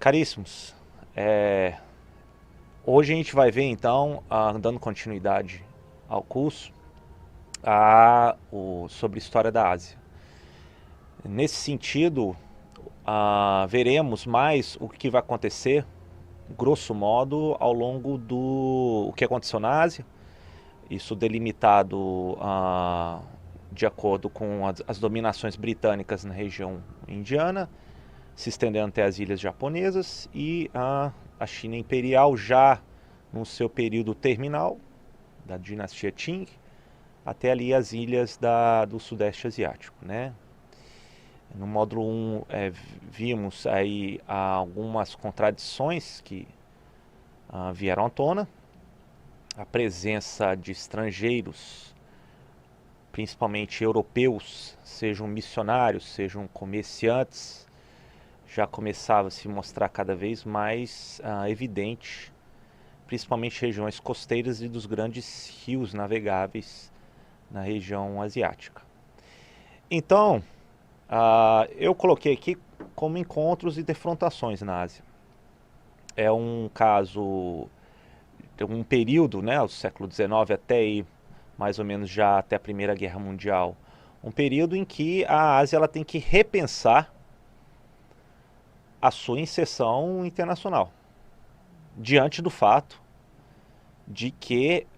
Caríssimos, hoje a gente vai ver então, dando continuidade ao curso, sobre história da Ásia. Nesse sentido, veremos mais o que vai acontecer, grosso modo, ao longo do o que aconteceu na Ásia, isso delimitado de acordo com as dominações britânicas na região indiana, se estendendo até as ilhas japonesas, e a China imperial já no seu período terminal, da dinastia Qing, até ali as ilhas do Sudeste Asiático, né? No módulo 1 vimos aí algumas contradições que vieram à tona, a presença de estrangeiros, principalmente europeus, sejam missionários, sejam comerciantes, já começava a se mostrar cada vez mais evidente, principalmente regiões costeiras e dos grandes rios navegáveis na região asiática. Então, eu coloquei aqui como encontros e defrontações na Ásia. É um caso, um período, né, o século XIX até aí, mais ou menos já até a Primeira Guerra Mundial, um período em que a Ásia ela tem que repensar a sua inserção internacional, diante do fato de que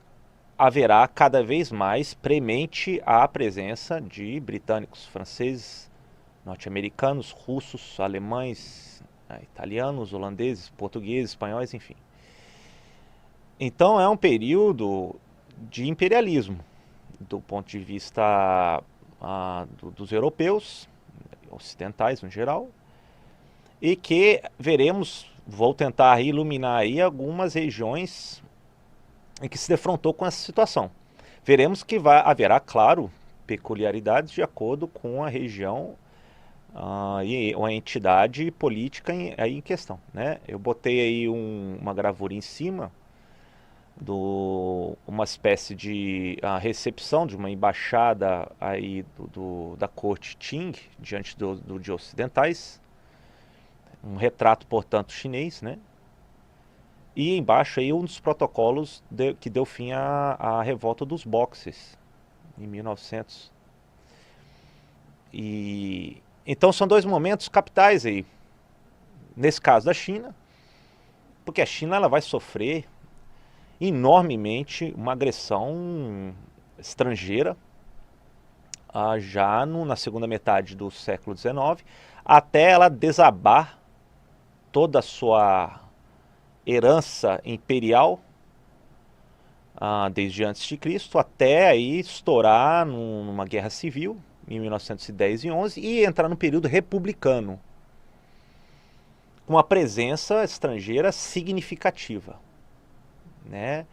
haverá cada vez mais premente a presença de britânicos, franceses, norte-americanos, russos, alemães, italianos, holandeses, portugueses, espanhóis, enfim. Então é um período de imperialismo, do ponto de vista dos europeus, ocidentais no geral, e que veremos, vou tentar iluminar aí algumas regiões em que se defrontou com essa situação. Veremos que haverá, claro, peculiaridades de acordo com a região e a entidade política em questão, né? Eu botei aí uma gravura em cima uma espécie de recepção de uma embaixada aí da corte Qing diante de ocidentais, um retrato, portanto, chinês, né? E embaixo aí um dos protocolos que deu fim à revolta dos Boxers em 1900. E então são dois momentos capitais aí. Nesse caso da China, porque a China ela vai sofrer enormemente uma agressão estrangeira já na segunda metade do século XIX, até ela desabar toda a sua herança imperial desde antes de Cristo, até aí estourar numa guerra civil em 1910 e 11 e entrar no período republicano, com uma presença estrangeira significativa, né?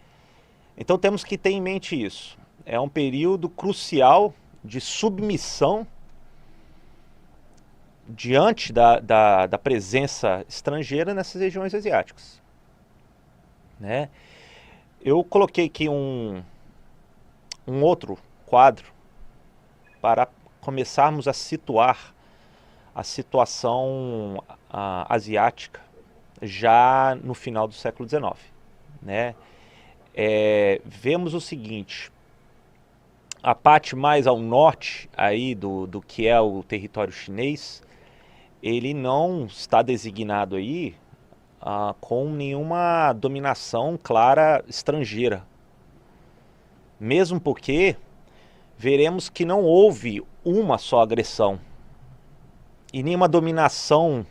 Então temos que ter em mente isso. É um período crucial de submissão diante da presença estrangeira nessas regiões asiáticas, né? Eu coloquei aqui um outro quadro para começarmos a situar a situação asiática já no final do século XIX, né? Vemos o seguinte: a parte mais ao norte aí do que é o território chinês, ele não está designado aí com nenhuma dominação clara estrangeira. Mesmo porque veremos que não houve uma só agressão e nenhuma dominação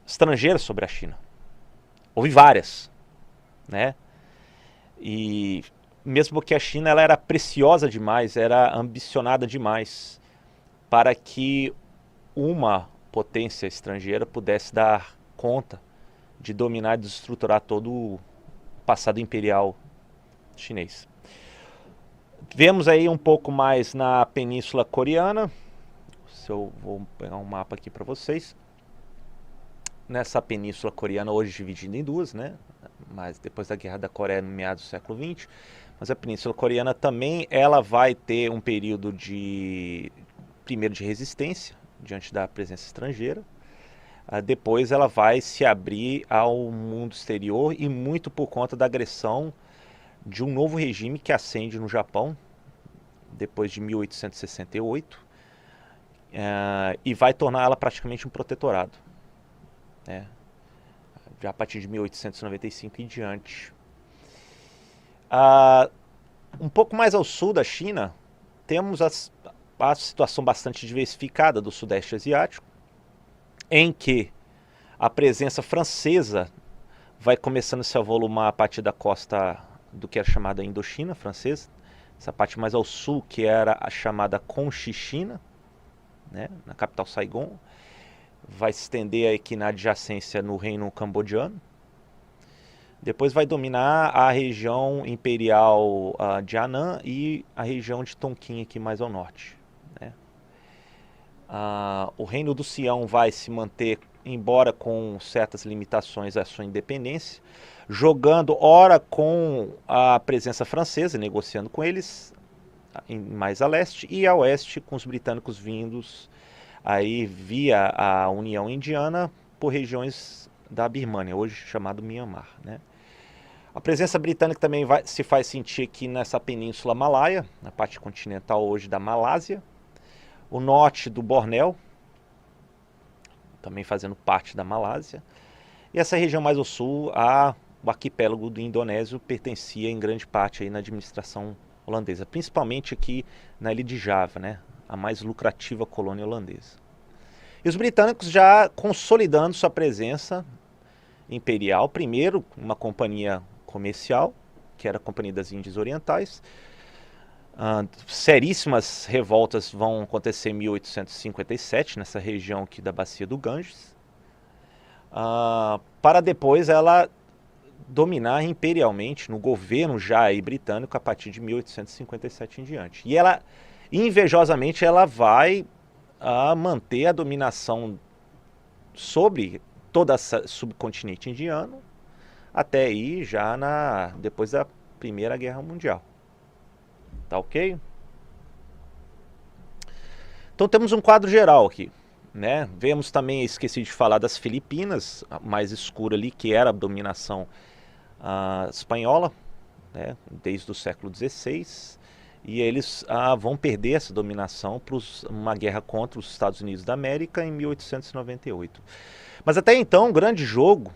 estrangeira sobre a China. Houve várias, né? E mesmo porque a China ela era preciosa demais, era ambicionada demais para que uma potência estrangeira pudesse dar conta de dominar e desestruturar todo o passado imperial chinês. Vemos aí um pouco mais na Península Coreana. Eu vou pegar um mapa aqui para vocês. Nessa Península Coreana, hoje dividida em duas, né? Mas depois da Guerra da Coreia, no meados do século XX. Mas a Península Coreana também ela vai ter um período primeiro de resistência diante da presença estrangeira. depois ela vai se abrir ao mundo exterior e muito por conta da agressão de um novo regime que ascende no Japão depois de 1868 e vai tornar ela praticamente um protetorado, né? Já a partir de 1895 em diante. Um pouco mais ao sul da China, temos a situação bastante diversificada do Sudeste Asiático, em que a presença francesa vai começando a se avolumar a partir da costa do que era chamada Indochina francesa, essa parte mais ao sul, que era a chamada Conchichina, né, na capital Saigon, vai se estender aqui na adjacência no reino cambodiano. Depois vai dominar a região imperial de Annan e a região de Tonkin aqui mais ao norte, né? O reino do Sião vai se manter, embora com certas limitações à sua independência, jogando ora com a presença francesa, negociando com eles mais a leste, e a oeste com os britânicos vindos aí via a União Indiana por regiões da Birmânia, hoje chamado Myanmar, né? A presença britânica também se faz sentir aqui nessa península Malaia, na parte continental hoje da Malásia, o norte do Bornéu, também fazendo parte da Malásia, e essa região mais ao sul, o arquipélago do Indonésio, pertencia em grande parte aí na administração holandesa, principalmente aqui na ilha de Java, né, a mais lucrativa colônia holandesa. E os britânicos já consolidando sua presença imperial, primeiro uma companhia comercial, que era a Companhia das Índias Orientais. Seríssimas revoltas vão acontecer em 1857, nessa região aqui da bacia do Ganges, para depois ela dominar imperialmente no governo já aí britânico a partir de 1857 em diante. E ela, invejosamente, ela vai manter a dominação sobre todo esse subcontinente indiano até aí já depois da Primeira Guerra Mundial. Tá ok? Então temos um quadro geral aqui, né? Vemos também, esqueci de falar das Filipinas, a mais escura ali, que era a dominação espanhola, né? Desde o século XVI. E eles vão perder essa dominação para uma guerra contra os Estados Unidos da América em 1898. Mas até então, o grande jogo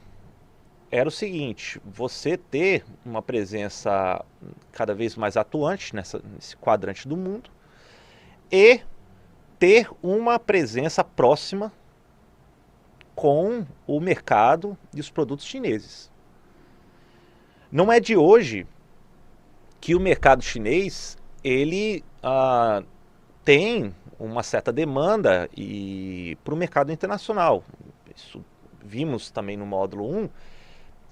era o seguinte: você ter uma presença cada vez mais atuante nesse quadrante do mundo e ter uma presença próxima com o mercado e os produtos chineses. Não é de hoje que o mercado chinês ele tem uma certa demanda para o mercado internacional. Isso vimos também no módulo 1,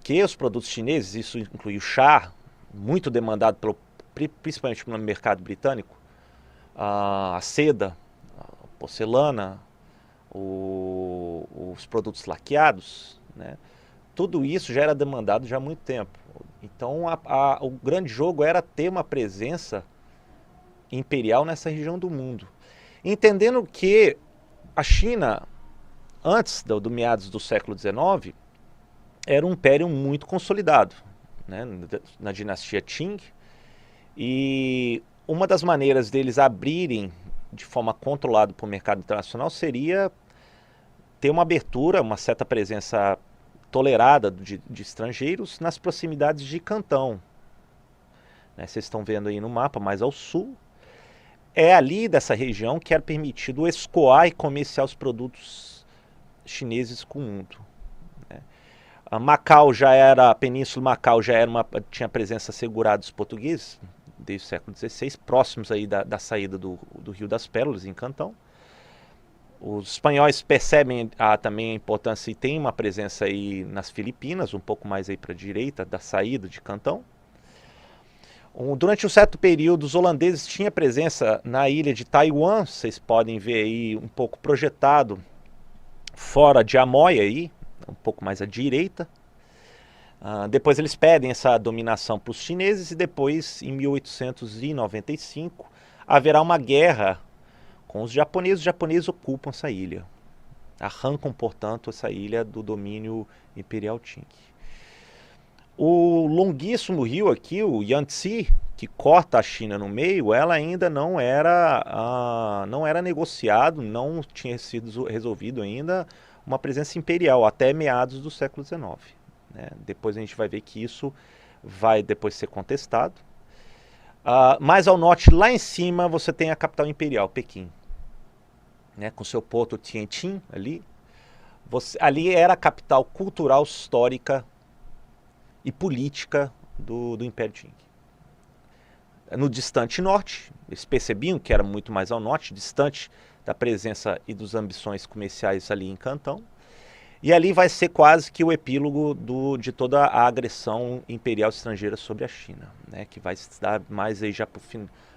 que os produtos chineses, isso inclui o chá, muito demandado principalmente pelo mercado britânico, a seda, a porcelana, os produtos laqueados, né? Tudo isso já era demandado já há muito tempo. Então o grande jogo era ter uma presença imperial nessa região do mundo. Entendendo que a China, antes do meados do século XIX, era um império muito consolidado, né, na dinastia Qing, e uma das maneiras deles abrirem de forma controlada para o mercado internacional seria ter uma abertura, uma certa presença tolerada de estrangeiros nas proximidades de Cantão, né? Vocês estão vendo aí no mapa, mais ao sul, é ali dessa região que era permitido escoar e comerciar os produtos chineses com o mundo. Macau já era, a Península Macau já era tinha presença assegurada dos portugueses desde o século XVI, próximos aí da saída do Rio das Pérolas, em Cantão. Os espanhóis percebem também a importância e tem uma presença aí nas Filipinas, um pouco mais aí para a direita da saída de Cantão. Durante um certo período, os holandeses tinham presença na ilha de Taiwan, vocês podem ver aí um pouco projetado fora de Amoy aí, um pouco mais à direita. Depois eles pedem essa dominação para os chineses e depois, em 1895, haverá uma guerra com os japoneses. Os japoneses ocupam essa ilha. Arrancam, portanto, essa ilha do domínio imperial Qing. O longuíssimo rio aqui, o Yangtze, que corta a China no meio, ela ainda não era negociado, não tinha sido resolvido ainda uma presença imperial até meados do século XIX. Né? Depois a gente vai ver que isso vai depois ser contestado. Mais ao norte, lá em cima, você tem a capital imperial, Pequim, né? Com seu porto Tianjin ali. Ali era a capital cultural, histórica e política do Império Qing. No distante norte, eles percebiam que era muito mais ao norte, distante da presença e das ambições comerciais ali em Cantão. E ali vai ser quase que o epílogo de toda a agressão imperial estrangeira sobre a China, né, que vai se dar mais aí já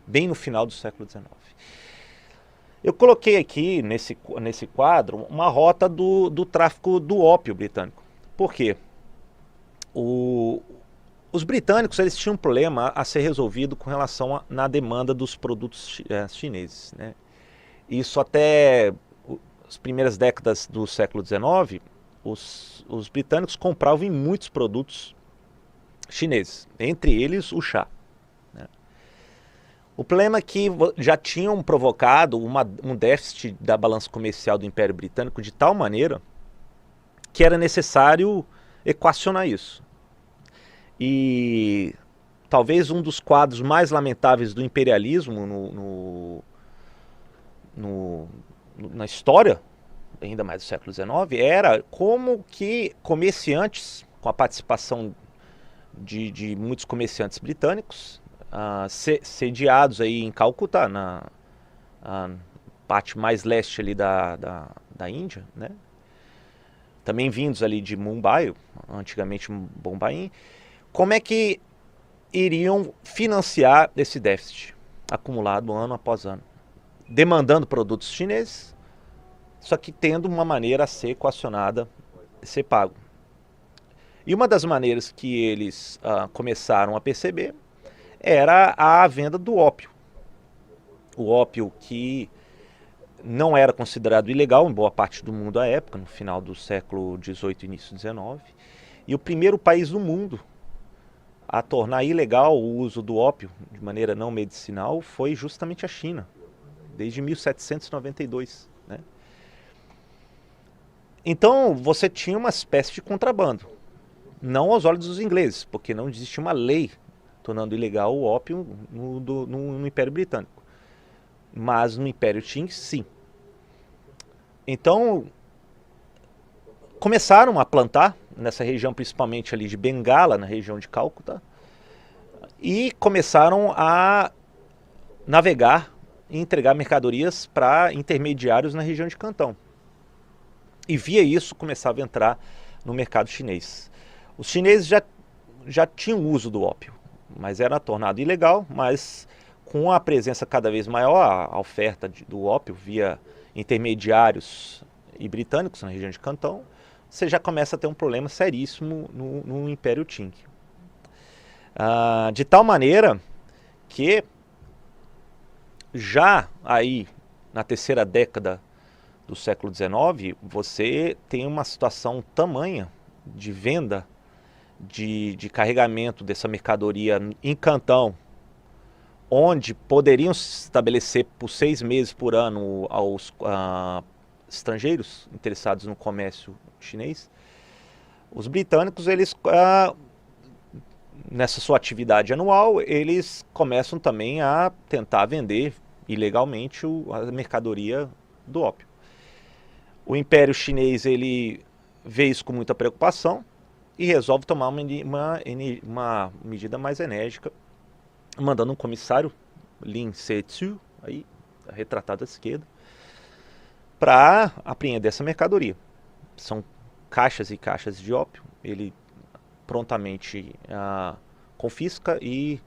bem no final do século XIX. Eu coloquei aqui nesse quadro uma rota do tráfico do ópio britânico. Por quê? Os britânicos eles tinham um problema a ser resolvido com relação na demanda dos produtos chineses. Né? Isso até as primeiras décadas do século XIX, os britânicos compravam em muitos produtos chineses, entre eles o chá. Né? O problema é que já tinham provocado um déficit da balança comercial do Império Britânico de tal maneira que era necessário equacionar isso. E talvez um dos quadros mais lamentáveis do imperialismo na história, ainda mais do século XIX, era como que comerciantes, com a participação de muitos comerciantes britânicos, sediados aí em Calcutá, na parte mais leste ali da Índia, né? Também vindos ali de Mumbai, antigamente Bombaim, como é que iriam financiar esse déficit acumulado ano após ano? Demandando produtos chineses, só que tendo uma maneira a ser equacionada, ser pago. E uma das maneiras que eles começaram a perceber era a venda do ópio. O ópio que não era considerado ilegal em boa parte do mundo à época, no final do século XVIII e início do XIX. E o primeiro país do mundo a tornar ilegal o uso do ópio de maneira não medicinal foi justamente a China, desde 1792. Né? Então você tinha uma espécie de contrabando, não aos olhos dos ingleses, porque não existia uma lei tornando ilegal o ópio no Império Britânico, mas no Império Qing sim. Então começaram a plantar nessa região, principalmente ali de Bengala, na região de Cálcuta, e começaram a navegar e entregar mercadorias para intermediários na região de Cantão. E via isso começava a entrar no mercado chinês. Os chineses já tinham uso do ópio, mas era tornado ilegal, mas com a presença cada vez maior, a oferta do ópio via intermediários e britânicos na região de Cantão, você já começa a ter um problema seríssimo no Império Qing. De tal maneira que já aí na terceira década do século XIX, você tem uma situação tamanha de venda, de carregamento dessa mercadoria em Cantão, onde poderiam se estabelecer por 6 meses por ano aos estrangeiros interessados no comércio chinês. Os britânicos, eles nessa sua atividade anual, eles começam também a tentar vender ilegalmente a mercadoria do ópio. O Império Chinês ele vê isso com muita preocupação e resolve tomar uma medida mais enérgica, mandando um comissário, Lin Se-tzu, aí, retratado à esquerda, para apreender essa mercadoria. São caixas e caixas de ópio. Ele prontamente confisca e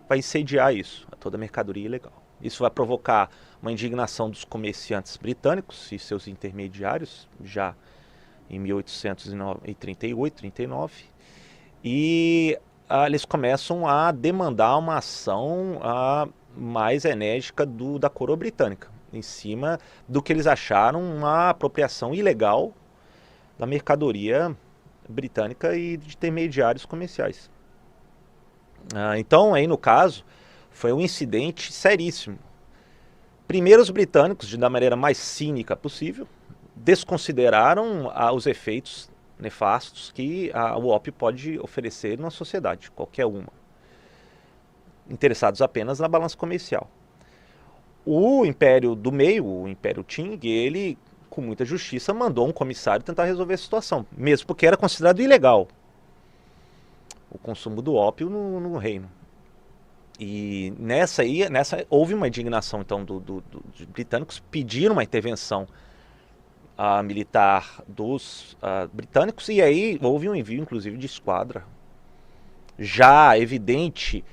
vai incendiar isso, toda a mercadoria ilegal. Isso vai provocar uma indignação dos comerciantes britânicos e seus intermediários, já em 1838, 39, e eles começam a demandar uma ação mais enérgica da coroa britânica. em cima do que eles acharam uma apropriação ilegal da mercadoria britânica e de intermediários comerciais. Então, aí no caso, foi um incidente seríssimo. Primeiro, os britânicos, da maneira mais cínica possível, desconsideraram os efeitos nefastos que o ópio pode oferecer na sociedade, qualquer uma, interessados apenas na balança comercial. O Império do Meio, o Império Qing, ele, com muita justiça, mandou um comissário tentar resolver a situação, mesmo porque era considerado ilegal o consumo do ópio no reino. E nessa houve uma indignação então dos britânicos, pediram uma intervenção militar dos britânicos, e aí houve um envio inclusive de esquadra, já evidente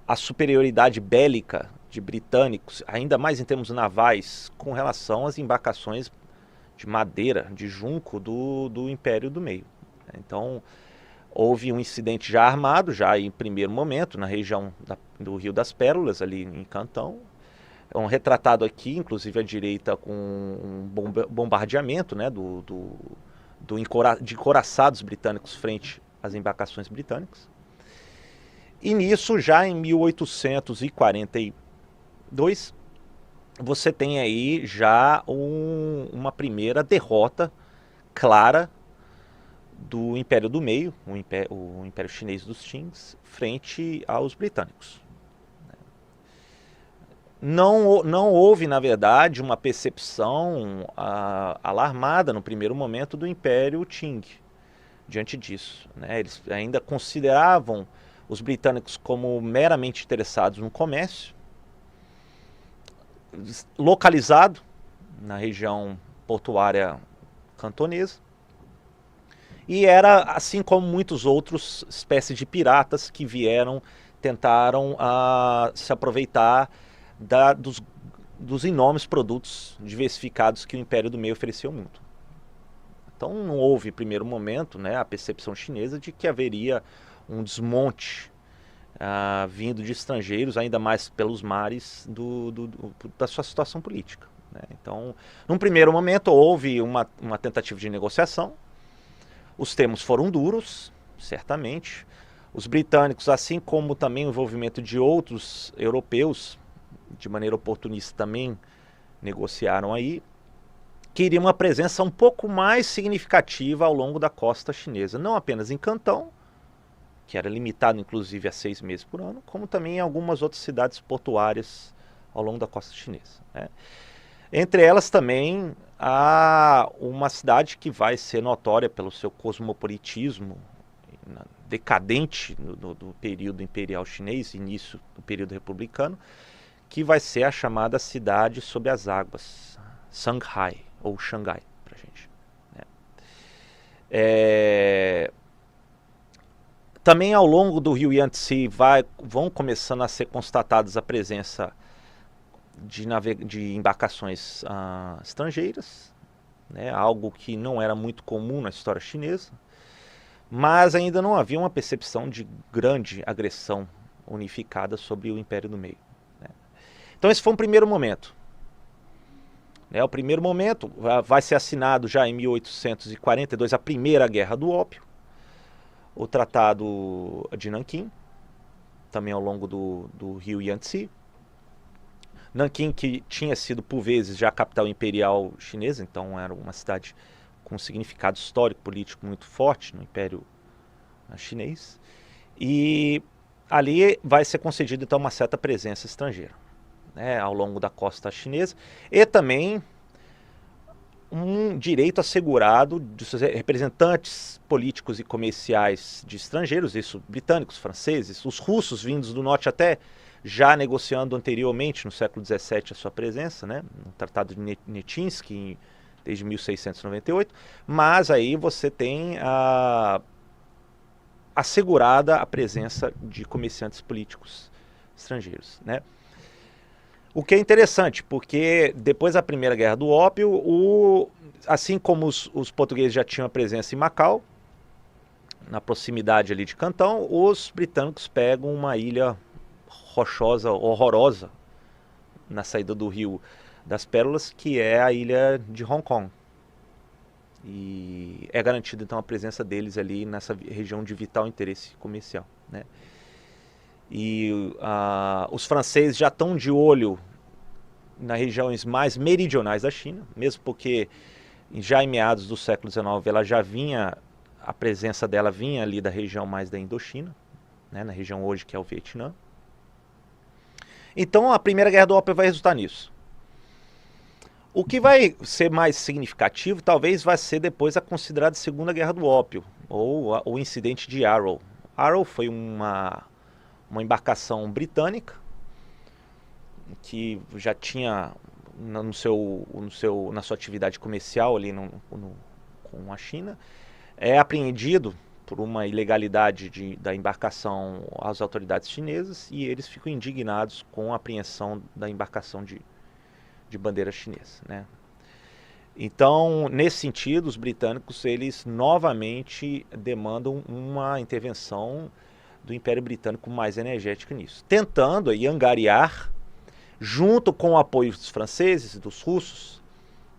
a superioridade bélica de britânicos, ainda mais em termos navais, com relação às embarcações de madeira, de junco do Império do Meio. Então houve um incidente já armado, já em primeiro momento, na região do Rio das Pérolas, ali em Cantão. É um retratado aqui, inclusive à direita, com um bombardeamento, né, de encouraçados britânicos frente às embarcações britânicas. E nisso, já em 1842, você tem aí já uma primeira derrota clara do Império do Meio, o Império Chinês dos Qings, frente aos britânicos. Não houve, na verdade, uma percepção alarmada no primeiro momento do Império Qing diante disso, né? Eles ainda consideravam os britânicos como meramente interessados no comércio, localizado na região portuária cantonesa, e era, assim como muitos outros espécies de piratas que tentaram se aproveitar dos enormes produtos diversificados que o Império do Meio ofereceu ao mundo. Então não houve, em primeiro momento, né, a percepção chinesa de que haveria um desmonte vindo de estrangeiros, ainda mais pelos mares, da sua situação política, né? Então, num primeiro momento, houve uma tentativa de negociação. Os termos foram duros, certamente. Os britânicos, assim como também o envolvimento de outros europeus, de maneira oportunista também negociaram aí, queriam uma presença um pouco mais significativa ao longo da costa chinesa, não apenas em Cantão, que era limitado inclusive a 6 meses por ano, como também em algumas outras cidades portuárias ao longo da costa chinesa, né? Entre elas também há uma cidade que vai ser notória pelo seu cosmopolitismo decadente do período imperial chinês, início do período republicano, que vai ser a chamada cidade sob as águas, Shanghai, ou Xangai, pra gente, né? Também ao longo do rio Yangtze vão começando a ser constatadas a presença de embarcações estrangeiras, né? Algo que não era muito comum na história chinesa, mas ainda não havia uma percepção de grande agressão unificada sobre o Império do Meio, né? Então esse foi um primeiro momento, né? O primeiro momento vai ser assinado já em 1842 a Primeira Guerra do Ópio, o Tratado de Nanquim, também ao longo do rio Yangtze. Nanquim, que tinha sido por vezes já a capital imperial chinesa, então era uma cidade com um significado histórico, político muito forte no Império Chinês. E ali vai ser concedida então uma certa presença estrangeira, né, ao longo da costa chinesa, e também um direito assegurado de seus representantes políticos e comerciais de estrangeiros, isso britânicos, franceses, os russos vindos do norte até já negociando anteriormente, no século XVII, a sua presença, né, no Tratado de Netinsky, desde 1698, mas aí você tem assegurada a presença de comerciantes políticos estrangeiros, né? O que é interessante, porque depois da Primeira Guerra do Ópio, assim como os portugueses já tinham a presença em Macau, na proximidade ali de Cantão, os britânicos pegam uma ilha rochosa, horrorosa, na saída do rio das pérolas, que é a ilha de Hong Kong. E é garantida então a presença deles ali nessa região de vital interesse comercial, né? E os franceses já estão de olho nas regiões mais meridionais da China, mesmo porque já em meados do século XIX ela já vinha, a presença dela vinha ali da região mais da Indochina, né, na região hoje que é o Vietnã. Então a Primeira Guerra do Ópio vai resultar nisso. O que vai ser mais significativo talvez vai ser depois a considerada Segunda Guerra do Ópio, ou o incidente de Arrow. Arrow foi uma embarcação britânica que já tinha na sua atividade comercial ali com a China, é apreendido por uma ilegalidade da embarcação às autoridades chinesas, e eles ficam indignados com a apreensão da embarcação de bandeira chinesa, né? Então, nesse sentido, os britânicos eles novamente demandam uma intervenção do Império Britânico mais energética nisso, tentando aí angariar, junto com o apoio dos franceses e dos russos,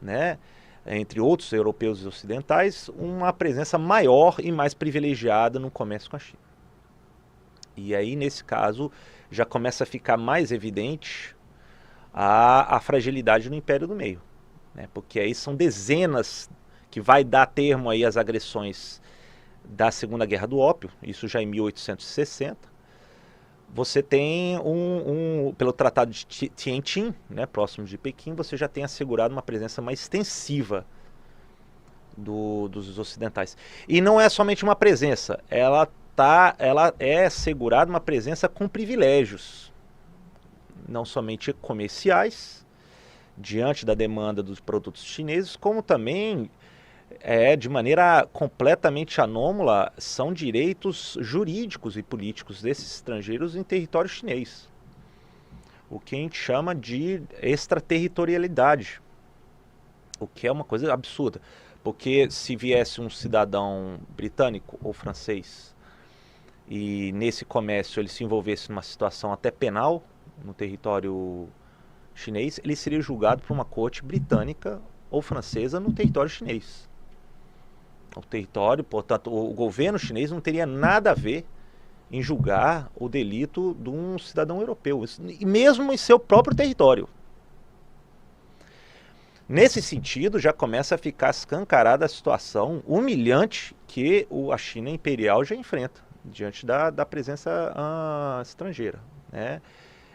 né, entre outros europeus e ocidentais, uma presença maior e mais privilegiada no comércio com a China. E aí, nesse caso, já começa a ficar mais evidente a fragilidade do Império do Meio, né, porque aí são dezenas que vai dar termo aí às agressões da Segunda Guerra do Ópio, isso já em 1860. Você tem pelo Tratado de Tianjin, né, próximo de Pequim, você já tem assegurado uma presença mais extensiva dos ocidentais. E não é somente uma presença, ela é assegurada uma presença com privilégios, não somente comerciais, diante da demanda dos produtos chineses, como também de maneira completamente anômala, são direitos jurídicos e políticos desses estrangeiros em território chinês. O que a gente chama de extraterritorialidade, o que é uma coisa absurda. Porque se viesse um cidadão britânico ou francês e nesse comércio ele se envolvesse numa situação até penal no território chinês, ele seria julgado por uma corte britânica ou francesa no território chinês. O território, portanto, o governo chinês não teria nada a ver em julgar o delito de um cidadão europeu, e mesmo em seu próprio território. Nesse sentido, já começa a ficar escancarada a situação humilhante que a China imperial já enfrenta diante da presença estrangeira, né?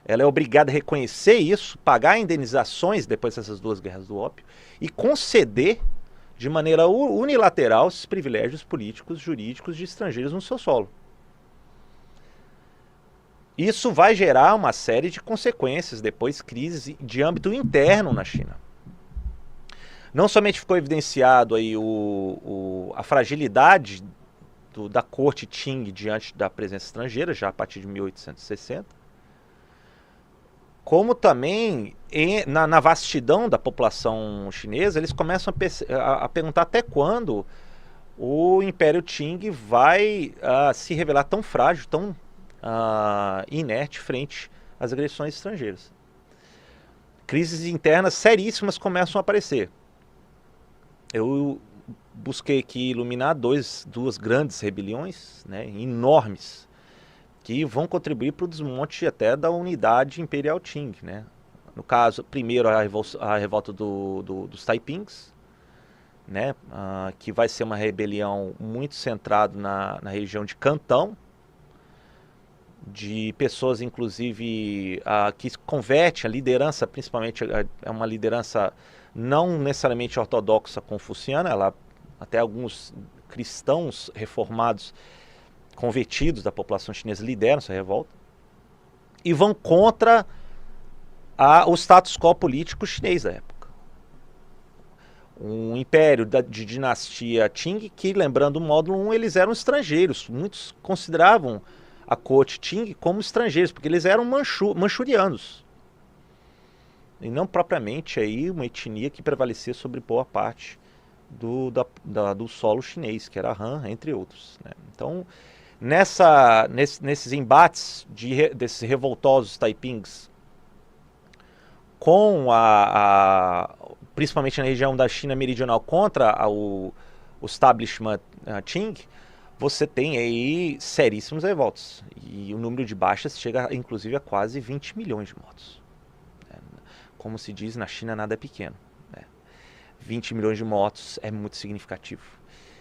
Ela é obrigada a reconhecer isso, pagar indenizações depois dessas duas guerras do ópio e conceder de maneira unilateral esses privilégios políticos, jurídicos de estrangeiros no seu solo. Isso vai gerar uma série de consequências, depois crises de âmbito interno na China. Não somente ficou evidenciado aí a fragilidade da corte Qing diante da presença estrangeira, já a partir de 1860, como também na vastidão da população chinesa, eles começam a perguntar até quando o Império Qing vai se revelar tão frágil, tão inerte frente às agressões estrangeiras. Crises internas seríssimas começam a aparecer. Eu busquei aqui iluminar duas grandes rebeliões, né, enormes, que vão contribuir para o desmonte até da unidade imperial Qing, né? No caso, primeiro a revolta dos Taipings, né? Que vai ser uma rebelião muito centrada na região de Cantão, de pessoas inclusive que converte a liderança, principalmente é uma liderança não necessariamente ortodoxa confuciana, até alguns cristãos reformados convertidos da população chinesa lideram essa revolta e vão contra o status quo político chinês da época. Um império de dinastia Qing que, lembrando o módulo 1, eles eram estrangeiros. Muitos consideravam a corte Qing como estrangeiros, porque eles eram manchurianos. E não propriamente aí uma etnia que prevalecia sobre boa parte do solo chinês, que era Han, entre outros, né? Então, nesses embates desses revoltosos Taipings com principalmente na região da China meridional, contra o establishment Qing, você tem aí seríssimos revoltas. E o número de baixas chega, inclusive, a quase 20 milhões de mortos. Como se diz, na China nada é pequeno. 20 milhões de mortos é muito significativo.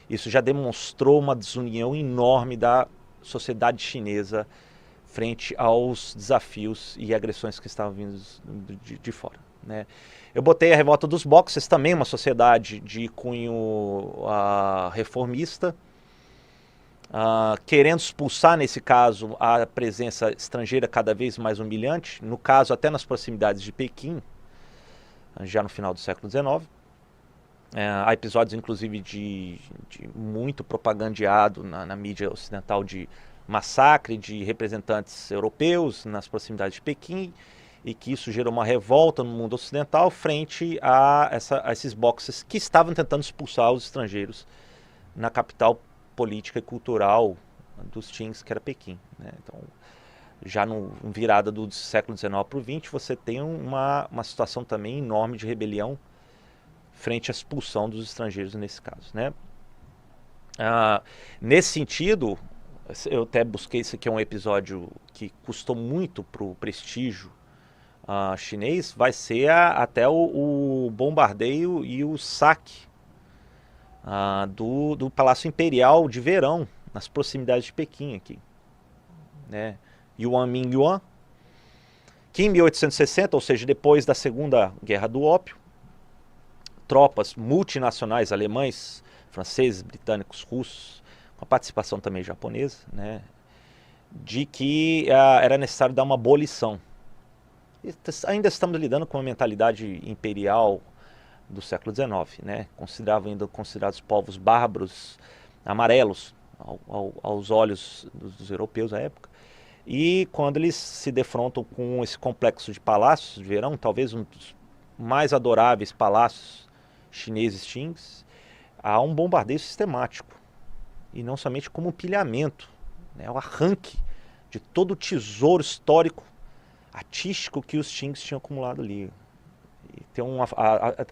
Isso já demonstrou uma desunião enorme da sociedade chinesa frente aos desafios e agressões que estavam vindo de fora. Eu botei a revolta dos Boxers, também uma sociedade de cunho reformista, querendo expulsar, nesse caso, a presença estrangeira cada vez mais humilhante, no caso até nas proximidades de Pequim, já no final do século XIX. Há episódios, inclusive, de muito propagandeado na mídia ocidental de massacre de representantes europeus nas proximidades de Pequim, e que isso gerou uma revolta no mundo ocidental frente a esses boxers que estavam tentando expulsar os estrangeiros na capital política e cultural dos Qings, que era Pequim. Então, já no virada do século XIX para o XX, você tem uma situação também enorme de rebelião frente à expulsão dos estrangeiros nesse caso. Nesse sentido, eu até busquei, isso aqui é um episódio que custou muito para o prestígio chinês, vai ser até o bombardeio e o saque do Palácio Imperial de Verão, nas proximidades de Pequim aqui. Yuan Mingyuan, que em 1860, ou seja, depois da Segunda Guerra do Ópio, tropas multinacionais alemães, franceses, britânicos, russos, com a participação também japonesa, de que era necessário dar uma abolição. Ainda estamos lidando com uma mentalidade imperial do século XIX, ainda considerados povos bárbaros, amarelos aos olhos dos europeus à época. E quando eles se defrontam com esse complexo de palácios de Verão, talvez um dos mais adoráveis palácios chineses Qings, há um bombardeio sistemático. E não somente como um pilhamento, o arranque de todo o tesouro histórico, artístico que os Qings tinham acumulado ali. E tem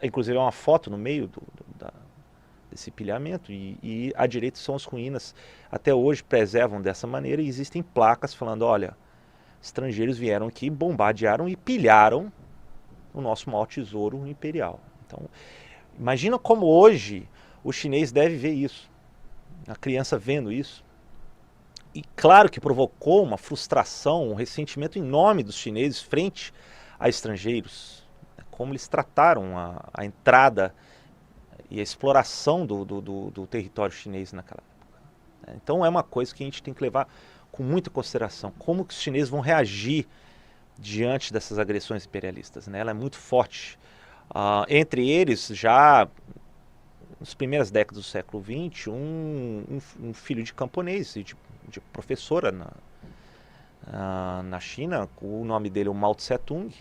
inclusive uma foto no meio desse pilhamento, e à direita são as ruínas, até hoje preservam dessa maneira, e existem placas falando, olha, estrangeiros vieram aqui, bombardearam e pilharam o nosso maior tesouro imperial. Então, imagina como hoje o chinês deve ver isso, a criança vendo isso. E claro que provocou uma frustração, um ressentimento enorme dos chineses frente a estrangeiros, como eles trataram a entrada e a exploração do território chinês naquela época. Então é uma coisa que a gente tem que levar com muita consideração, como que os chineses vão reagir diante dessas agressões imperialistas. Ela é muito forte. Entre eles, já nas primeiras décadas do século XX, um filho de camponês, de professora na China, o nome dele é o Mao Tse-tung,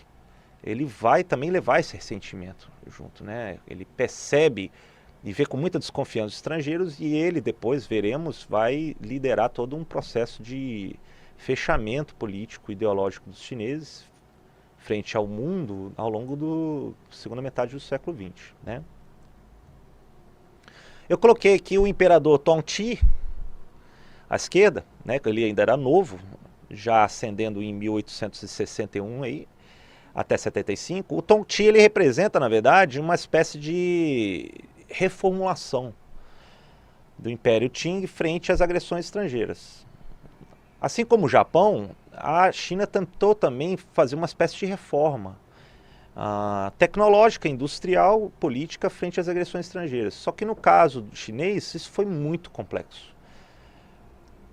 ele vai também levar esse ressentimento junto. Ele percebe e vê com muita desconfiança os estrangeiros, e ele depois, veremos, vai liderar todo um processo de fechamento político e ideológico dos chineses frente ao mundo ao longo da segunda metade do século XX. Eu coloquei aqui o imperador Tongti à esquerda, que ele ainda era novo, já ascendendo em 1861 aí, até 75. O Tongti, ele representa, na verdade, uma espécie de reformulação do Império Qing frente às agressões estrangeiras. Assim como o Japão, a China tentou também fazer uma espécie de reforma tecnológica, industrial, política frente às agressões estrangeiras. Só que no caso do chinês, isso foi muito complexo.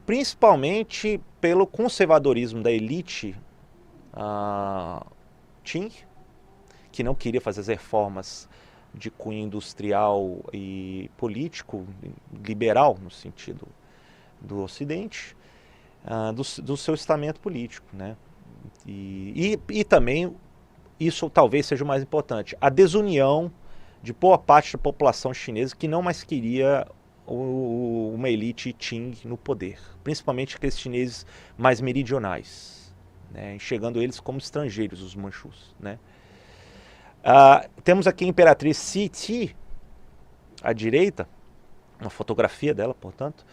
Principalmente pelo conservadorismo da elite Qing, que não queria fazer as reformas de cunho industrial e político, liberal no sentido do Ocidente, do seu estamento político. E também, isso talvez seja o mais importante, a desunião de boa parte da população chinesa que não mais queria uma elite Qing no poder, principalmente aqueles chineses mais meridionais, enxergando eles como estrangeiros, os manchus. Temos aqui a Imperatriz Cixi, à direita, uma fotografia dela, portanto.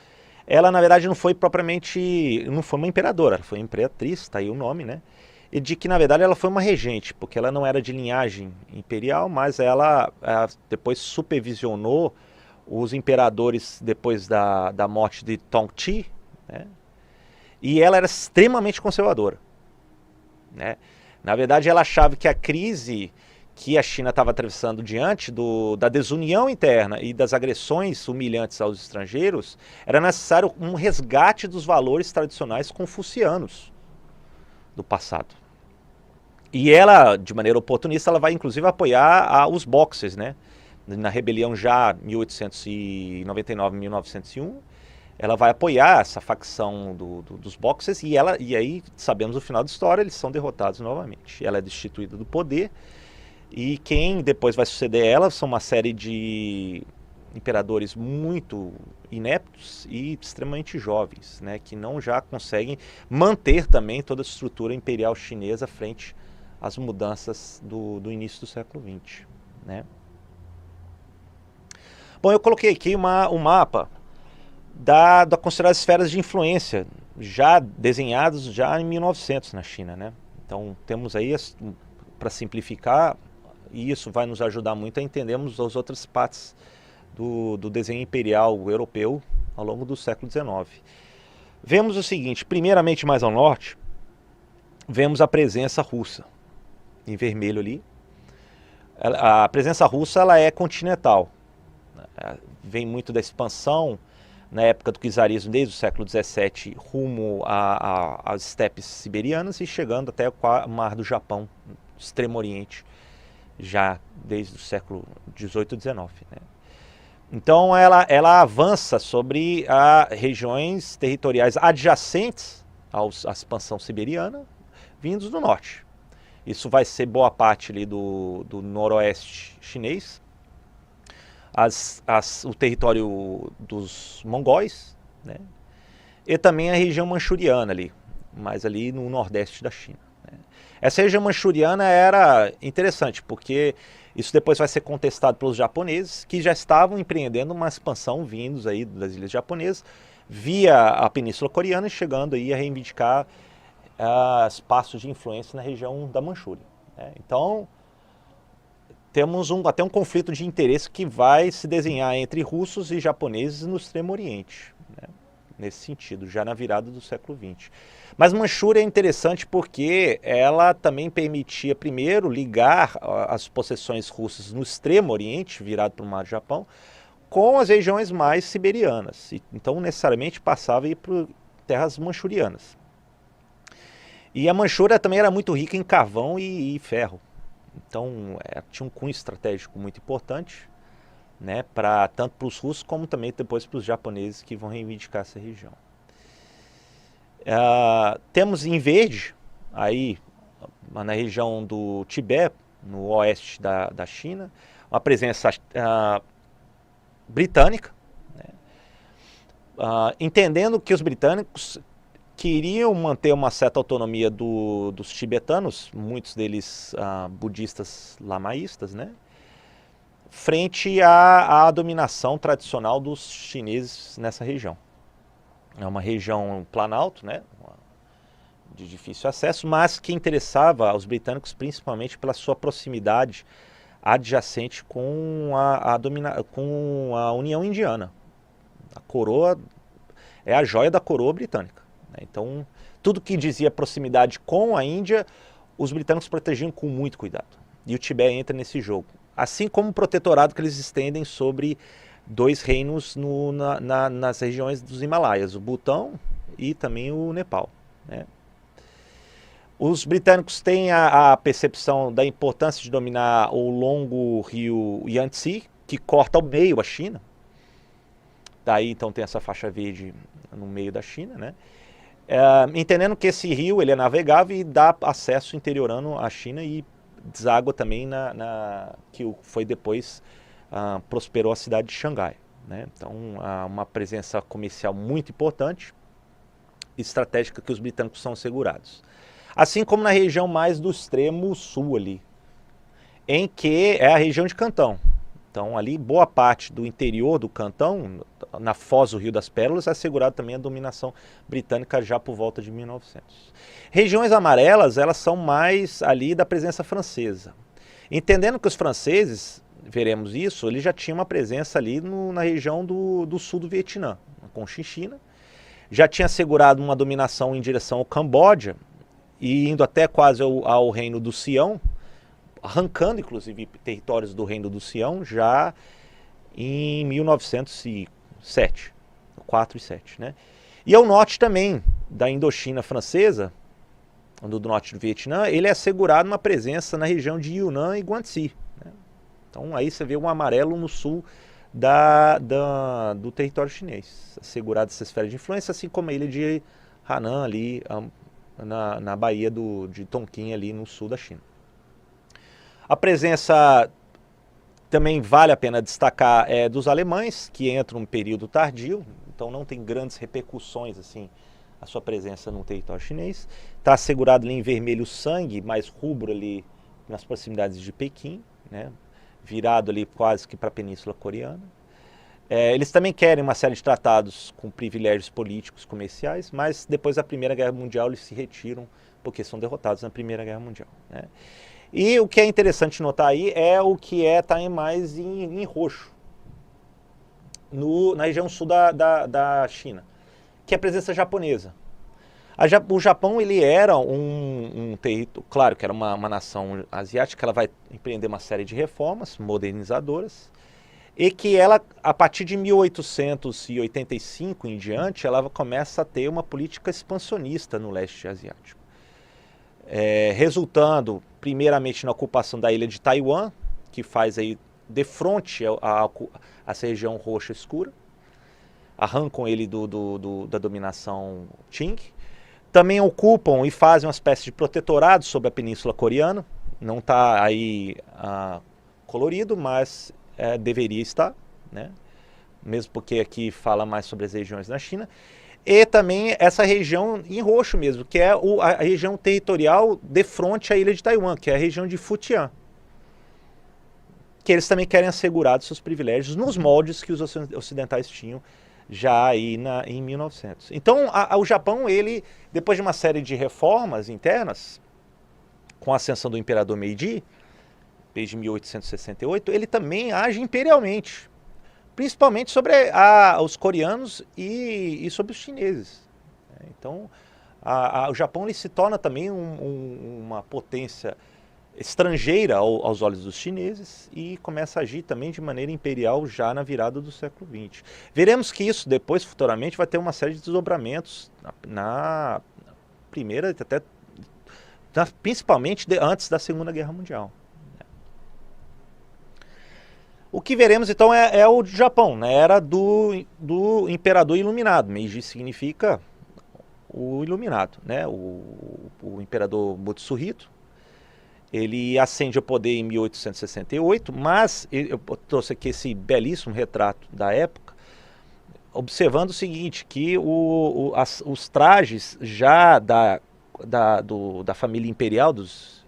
Ela, na verdade, não foi propriamente, não foi uma imperadora, ela foi uma imperatriz, está aí o nome, né? E de que, na verdade, ela foi uma regente, porque ela não era de linhagem imperial, mas ela depois supervisionou os imperadores depois da morte de Tongti, né? E ela era extremamente conservadora, né? Na verdade, ela achava que a crise que a China estava atravessando diante da desunião interna e das agressões humilhantes aos estrangeiros, era necessário um resgate dos valores tradicionais confucianos do passado. E ela, de maneira oportunista, ela vai inclusive apoiar os Boxers, né? Na rebelião já 1899-1901, ela vai apoiar essa facção dos Boxers e aí sabemos o final da história, eles são derrotados novamente. Ela é destituída do poder e quem depois vai suceder ela são uma série de imperadores muito ineptos e extremamente jovens, né, que não já conseguem manter também toda a estrutura imperial chinesa frente às mudanças do início do século XX, né. Bom, eu coloquei aqui um mapa da consideradas esferas de influência já desenhados já em 1900 na China, né. Então temos aí, para simplificar, e isso vai nos ajudar muito a entendermos as outras partes do desenho imperial europeu ao longo do século XIX. Vemos o seguinte: primeiramente, mais ao norte, vemos a presença russa, em vermelho ali. A presença russa ela é continental, vem muito da expansão na época do czarismo, desde o século XVII, rumo às estepes siberianas e chegando até o mar do Japão, Extremo Oriente, já desde o século XVIII e XIX, né? Então ela avança sobre regiões territoriais adjacentes à expansão siberiana, vindos do norte. Isso vai ser boa parte ali do noroeste chinês, o território dos mongóis, né? E também a região manchuriana ali, mais ali no nordeste da China. Essa região manchuriana era interessante, porque isso depois vai ser contestado pelos japoneses, que já estavam empreendendo uma expansão vindos aí das ilhas japonesas, via a Península Coreana e chegando aí a reivindicar espaços de influência na região da Manchúria, né? Então, temos até um conflito de interesse que vai se desenhar entre russos e japoneses no Extremo Oriente, né? Nesse sentido, já na virada do século XX. Mas Manchúria é interessante porque ela também permitia, primeiro, ligar as possessões russas no Extremo Oriente, virado para o Mar do Japão, com as regiões mais siberianas. Então, necessariamente, passava por terras manchurianas. E a Manchúria também era muito rica em carvão e ferro. Então, tinha um cunho estratégico muito importante, né, tanto para os russos como também depois para os japoneses que vão reivindicar essa região. Temos em verde, aí na região do Tibete, no oeste da China, uma presença britânica, né, entendendo que os britânicos queriam manter uma certa autonomia dos tibetanos, muitos deles budistas lamaístas, né, frente à dominação tradicional dos chineses nessa região. É uma região planalto, né, de difícil acesso, mas que interessava aos britânicos principalmente pela sua proximidade adjacente com com a União Indiana. A coroa é a joia da coroa britânica, né? Então, tudo que dizia proximidade com a Índia, os britânicos protegiam com muito cuidado. E o Tibete entra nesse jogo. Assim como o protetorado que eles estendem sobre dois reinos nas regiões dos Himalaias, o Butão e também o Nepal, né? Os britânicos têm a percepção da importância de dominar o longo rio Yangtze, que corta ao meio a China. Daí então tem essa faixa verde no meio da China, né? Entendendo que esse rio ele é navegável e dá acesso interiorano à China e deságua também que foi depois prosperou a cidade de Xangai, né? Então, uma presença comercial muito importante e estratégica que os britânicos são assegurados. Assim como na região mais do extremo sul ali. em que é a região de Cantão. Então ali boa parte do interior do Cantão, na foz do Rio das Pérolas, é assegurado também a dominação britânica já por volta de 1900. Regiões amarelas, elas são mais ali da presença francesa. Entendendo que os franceses, veremos isso, eles já tinham uma presença ali na região do sul do Vietnã, com Chinchina. Já tinha assegurado uma dominação em direção ao Camboja e indo até quase ao reino do Sião, arrancando inclusive territórios do reino do Sião já em 1907, 4 e 7, né? E ao norte também da Indochina francesa, do norte do Vietnã, ele é assegurado uma presença na região de Yunnan e Guangxi, né? Então aí você vê um amarelo no sul do território chinês, assegurado essa esfera de influência, assim como a ilha de Hainan ali na baía de Tonkin ali no sul da China. A presença também vale a pena destacar dos alemães, que entram no período tardio, então não tem grandes repercussões assim a sua presença no território chinês. Está assegurado ali em vermelho sangue, mais rubro ali nas proximidades de Pequim, né? Virado ali quase que para a Península Coreana. Eles também querem uma série de tratados com privilégios políticos comerciais, mas depois da Primeira Guerra Mundial eles se retiram porque são derrotados na Primeira Guerra Mundial, né? E o que é interessante notar aí é o que está mais em roxo, na região sul da China, que é a presença japonesa. O Japão ele era um território, claro que era uma nação asiática, ela vai empreender uma série de reformas modernizadoras, e que ela, a partir de 1885 em diante, ela começa a ter uma política expansionista no leste asiático. Resultando primeiramente na ocupação da ilha de Taiwan, que faz aí de frente a essa região roxa escura, arrancam ele da dominação Qing. Também ocupam e fazem uma espécie de protetorado sobre a Península Coreana, não está aí colorido, mas deveria estar, né? Mesmo porque aqui fala mais sobre as regiões da China. E também essa região em roxo mesmo, que é a região territorial de frente à ilha de Taiwan, que é a região de Futian. Que eles também querem assegurar seus privilégios nos moldes que os ocidentais tinham já aí em 1900. Então o Japão, ele, depois de uma série de reformas internas, com a ascensão do imperador Meiji, desde 1868, ele também age imperialmente. Principalmente sobre os coreanos e sobre os chineses. Então, o Japão ele se torna também uma potência estrangeira aos olhos dos chineses e começa a agir também de maneira imperial já na virada do século XX. Veremos que isso depois, futuramente, vai ter uma série de desdobramentos na primeira, até principalmente antes da Segunda Guerra Mundial. O que veremos então é o Japão, na era do imperador iluminado. Meiji significa o iluminado, né? O imperador Mutsuhito. Ele ascende ao poder em 1868, mas eu trouxe aqui esse belíssimo retrato da época, observando o seguinte, que os trajes já da família imperial dos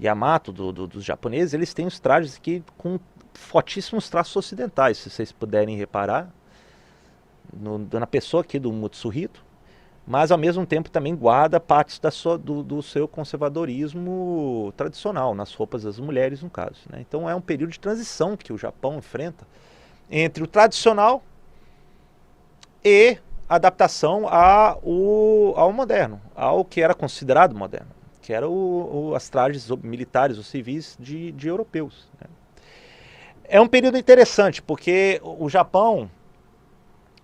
Yamato, dos japoneses, eles têm os trajes aqui com fortíssimos traços ocidentais, se vocês puderem reparar, na pessoa aqui do Mutsuhito, mas ao mesmo tempo também guarda partes do seu conservadorismo tradicional, nas roupas das mulheres no caso, né? Então é um período de transição que o Japão enfrenta entre o tradicional e a adaptação ao moderno, ao que era considerado moderno, que era as trajes militares ou civis de europeus, né? É um período interessante, porque o Japão,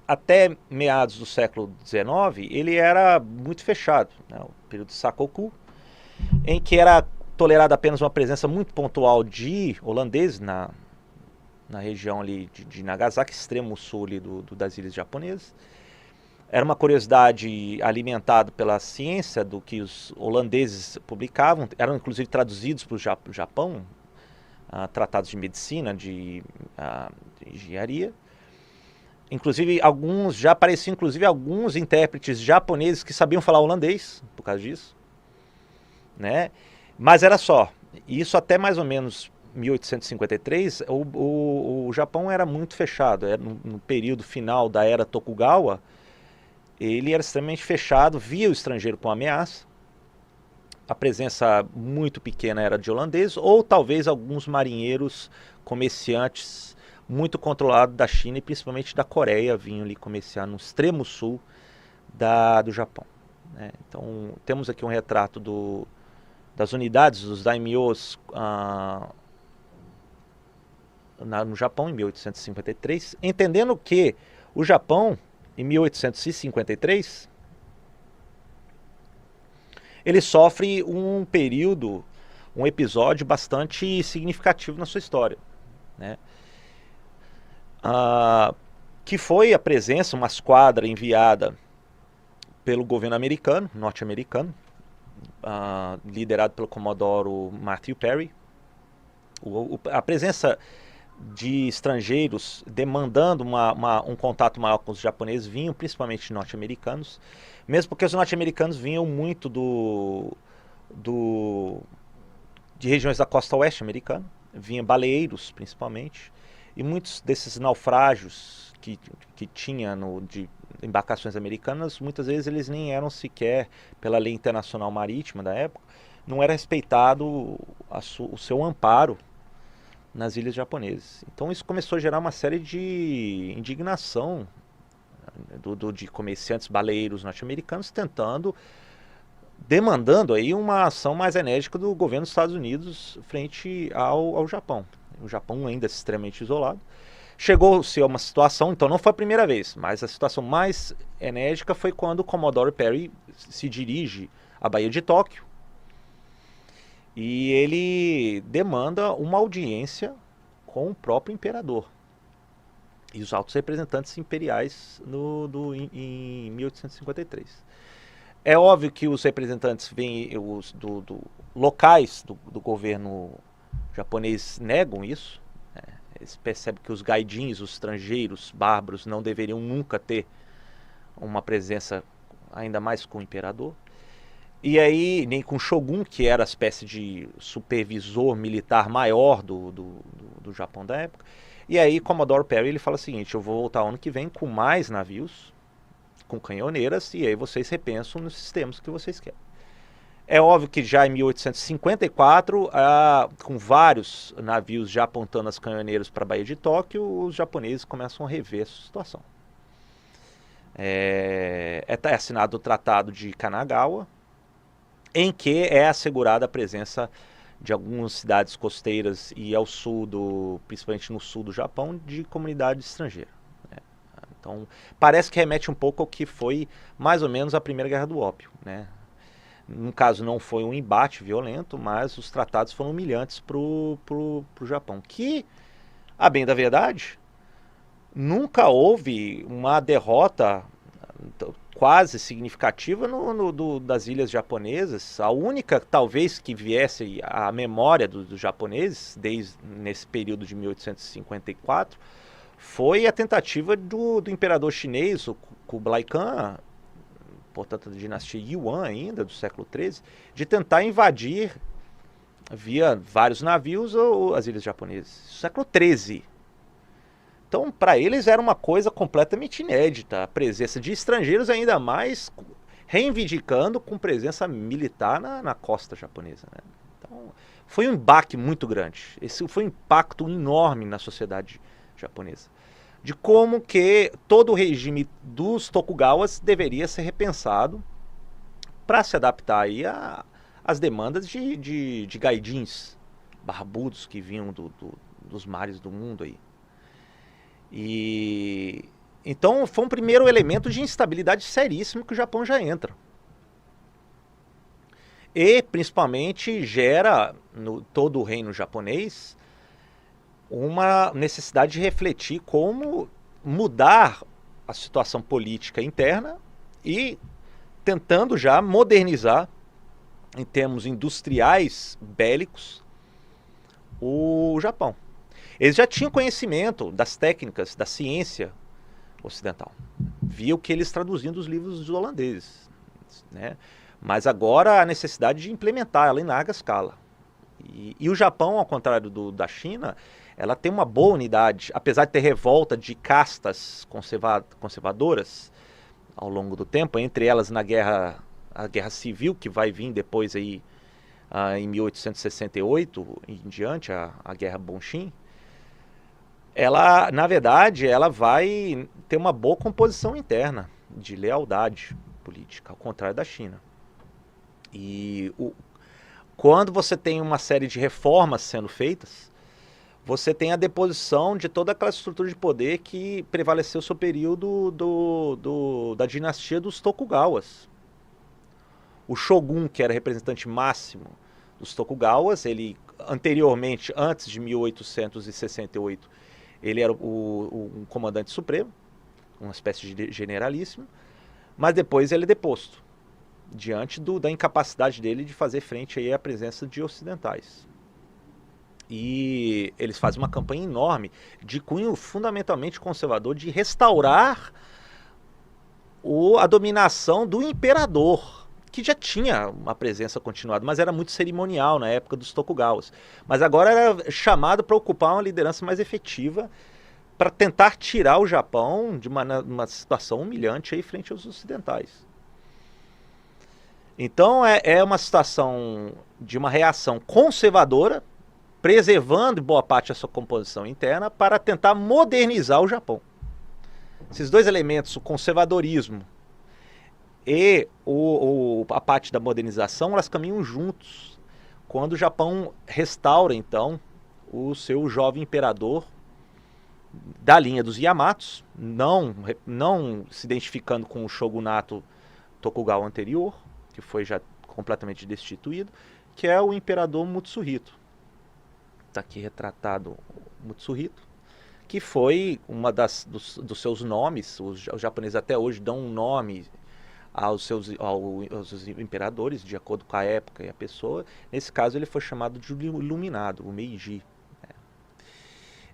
até meados do século XIX, ele era muito fechado, né? O período de Sakoku, em que era tolerada apenas uma presença muito pontual de holandeses na região ali de Nagasaki, extremo sul ali das ilhas japonesas. Era uma curiosidade alimentada pela ciência do que os holandeses publicavam, eram inclusive traduzidos para o Japão, tratados de medicina, de engenharia. Inclusive, já apareciam alguns intérpretes japoneses que sabiam falar holandês, por causa disso, né? Mas era só. isso até mais ou menos 1853, o Japão era muito fechado. No período final da era Tokugawa, ele era extremamente fechado, via o estrangeiro com ameaça. A presença muito pequena era de holandeses, ou talvez alguns marinheiros comerciantes muito controlados da China e principalmente da Coreia vinham ali comerciar no extremo sul do Japão. Né? Então temos aqui um retrato das unidades dos daimyos no Japão em 1853, entendendo que o Japão em 1853 ele sofre um episódio bastante significativo na sua história, né? Que foi a presença, uma esquadra enviada pelo governo americano, norte-americano, liderado pelo Comodoro Matthew Perry. A presença de estrangeiros demandando um contato maior com os japoneses vinham principalmente norte-americanos, mesmo porque os norte-americanos vinham muito de regiões da costa oeste americana, vinham baleeiros principalmente, e muitos desses naufrágios que tinha de embarcações americanas, muitas vezes eles nem eram sequer, pela lei internacional marítima da época, não era respeitado o seu amparo nas ilhas japonesas. Então isso começou a gerar uma série de indignação de comerciantes baleeiros norte-americanos demandando aí uma ação mais enérgica do governo dos Estados Unidos frente ao Japão. O Japão ainda extremamente isolado. Chegou-se a uma situação, então não foi a primeira vez, mas a situação mais enérgica foi quando o Commodore Perry se dirige à Baía de Tóquio e ele demanda uma audiência com o próprio imperador e os altos representantes imperiais em 1853. É óbvio que os representantes locais do governo japonês negam isso. Eles percebem que os gaidins, os estrangeiros bárbaros, não deveriam nunca ter uma presença, ainda mais com o imperador. E aí, nem com o Shogun, que era a espécie de supervisor militar maior do Japão da época. E aí, Commodore Perry ele fala o seguinte: eu vou voltar ano que vem com mais navios, com canhoneiras, e aí vocês repensam nos sistemas que vocês querem. É óbvio que já em 1854, com vários navios já apontando as canhoneiras para a Baía de Tóquio, os japoneses começam a rever essa situação. É assinado o Tratado de Kanagawa, em que é assegurada a presença de algumas cidades costeiras e ao sul, principalmente no sul do Japão, de comunidade estrangeira. Né? Então, parece que remete um pouco ao que foi mais ou menos a Primeira Guerra do Ópio. Né? No caso, não foi um embate violento, mas os tratados foram humilhantes para o Japão. Que, a bem da verdade, nunca houve uma derrota quase significativa das ilhas japonesas. A única, talvez, que viesse à memória dos japoneses, desde nesse período de 1854, foi a tentativa do imperador chinês, o Kublai Khan, portanto da dinastia Yuan ainda, do século XIII, de tentar invadir via vários navios as ilhas japonesas. Século XIII. Então, para eles era uma coisa completamente inédita, a presença de estrangeiros, ainda mais reivindicando com presença militar na costa japonesa. Né? Então, foi um embaque muito grande. Esse foi um impacto enorme na sociedade japonesa, de como que todo o regime dos Tokugawas deveria ser repensado para se adaptar aí às demandas de gaidins barbudos que vinham dos mares do mundo aí. E então foi um primeiro elemento de instabilidade seríssimo que o Japão já entra. E principalmente gera no todo o reino japonês uma necessidade de refletir como mudar a situação política interna e tentando já modernizar em termos industriais bélicos o Japão. Eles já tinham conhecimento das técnicas, da ciência ocidental. Via o que eles traduziam dos livros dos holandeses. Né? Mas agora a necessidade de implementar ela em larga escala. E o Japão, ao contrário da China, ela tem uma boa unidade, apesar de ter revolta de castas conservadoras ao longo do tempo, entre elas a guerra civil, que vai vir depois aí, em 1868 em diante, a Guerra Bonshin. Ela, na verdade, ela vai ter uma boa composição interna de lealdade política, ao contrário da China. E quando você tem uma série de reformas sendo feitas, você tem a deposição de toda aquela estrutura de poder que prevaleceu sobre o período da dinastia dos Tokugawas. O Shogun, que era representante máximo dos Tokugawas, ele anteriormente, antes de 1868, ele era um comandante supremo, uma espécie de generalíssimo, mas depois ele é deposto, diante da incapacidade dele de fazer frente aí à presença de ocidentais. E eles fazem uma campanha enorme, de cunho fundamentalmente conservador, de restaurar a dominação do imperador, que já tinha uma presença continuada, mas era muito cerimonial na época dos Tokugawas. Mas agora era chamado para ocupar uma liderança mais efetiva, para tentar tirar o Japão de uma situação humilhante aí frente aos ocidentais. Então é uma situação de uma reação conservadora, preservando boa parte da sua composição interna, para tentar modernizar o Japão. Esses dois elementos, o conservadorismo e a parte da modernização, elas caminham juntos. Quando o Japão restaura, então, o seu jovem imperador da linha dos Yamatos, não se identificando com o shogunato Tokugawa anterior, que foi já completamente destituído, que é o imperador Mutsuhito. Está aqui retratado o Mutsuhito, que foi uma dos seus nomes. Os japoneses até hoje dão um nome aos imperadores, de acordo com a época e a pessoa. Nesse caso ele foi chamado de Iluminado, o Meiji.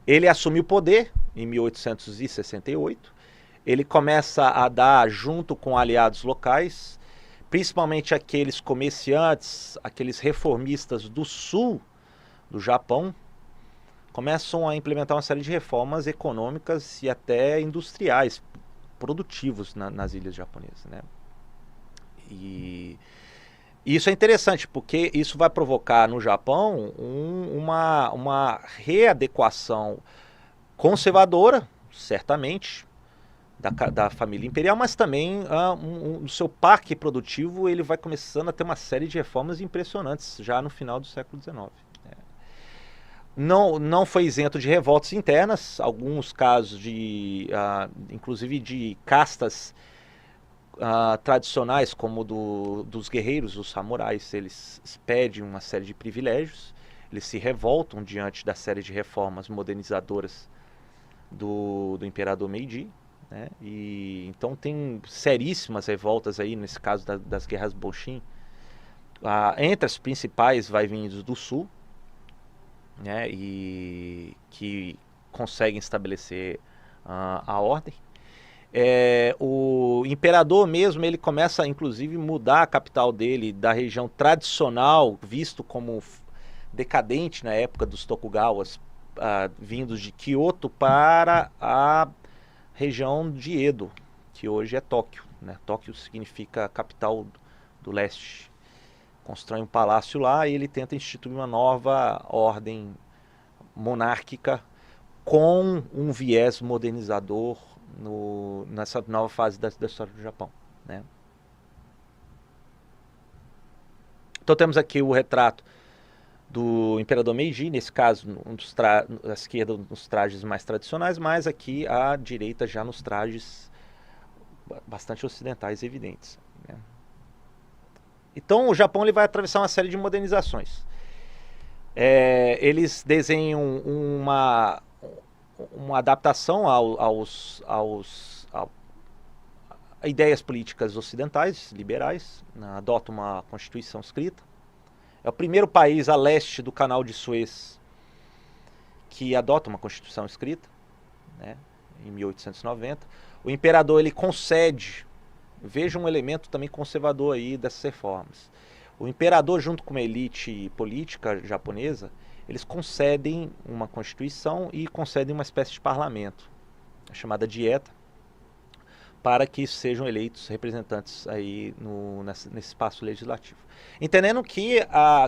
Ele assumiu o poder em 1868. Ele começa a dar, junto com aliados locais, principalmente aqueles comerciantes, aqueles reformistas do sul do Japão, começam a implementar uma série de reformas econômicas e até industriais, produtivos nas ilhas japonesas, né? E isso é interessante, porque isso vai provocar no Japão uma readequação conservadora, certamente, da família imperial, mas também o seu parque produtivo ele vai começando a ter uma série de reformas impressionantes já no final do século XIX. Não foi isento de revoltas internas, alguns casos inclusive de castas tradicionais, como dos guerreiros, os samurais. Eles pedem uma série de privilégios, eles se revoltam diante da série de reformas modernizadoras do imperador Meiji, né? E então tem seríssimas revoltas aí, nesse caso das guerras Boshin. Entre as principais vai vindo do sul, né, e que conseguem estabelecer a ordem. O imperador mesmo, ele começa a inclusive mudar a capital dele da região tradicional, visto como decadente na época dos Tokugawas, vindos de Kyoto, para a região de Edo, que hoje é Tóquio, né? Tóquio significa capital do leste. Constrói um palácio lá e ele tenta instituir uma nova ordem monárquica com um viés modernizador nessa nova fase da história do Japão, né? Então temos aqui o retrato do imperador Meiji, nesse caso à esquerda nos trajes mais tradicionais, mas aqui à direita já nos trajes bastante ocidentais evidentes, né? Então o Japão ele vai atravessar uma série de modernizações. Eles desenham uma adaptação a ideias políticas ocidentais, liberais, né? Adotam uma constituição escrita. É o primeiro país a leste do canal de Suez que adota uma constituição escrita, né? Em 1890. O imperador ele concede. Veja um elemento também conservador aí dessas reformas. O imperador, junto com uma elite política japonesa, eles concedem uma constituição e concedem uma espécie de parlamento, chamada dieta, para que sejam eleitos representantes aí nesse espaço legislativo. Entendendo que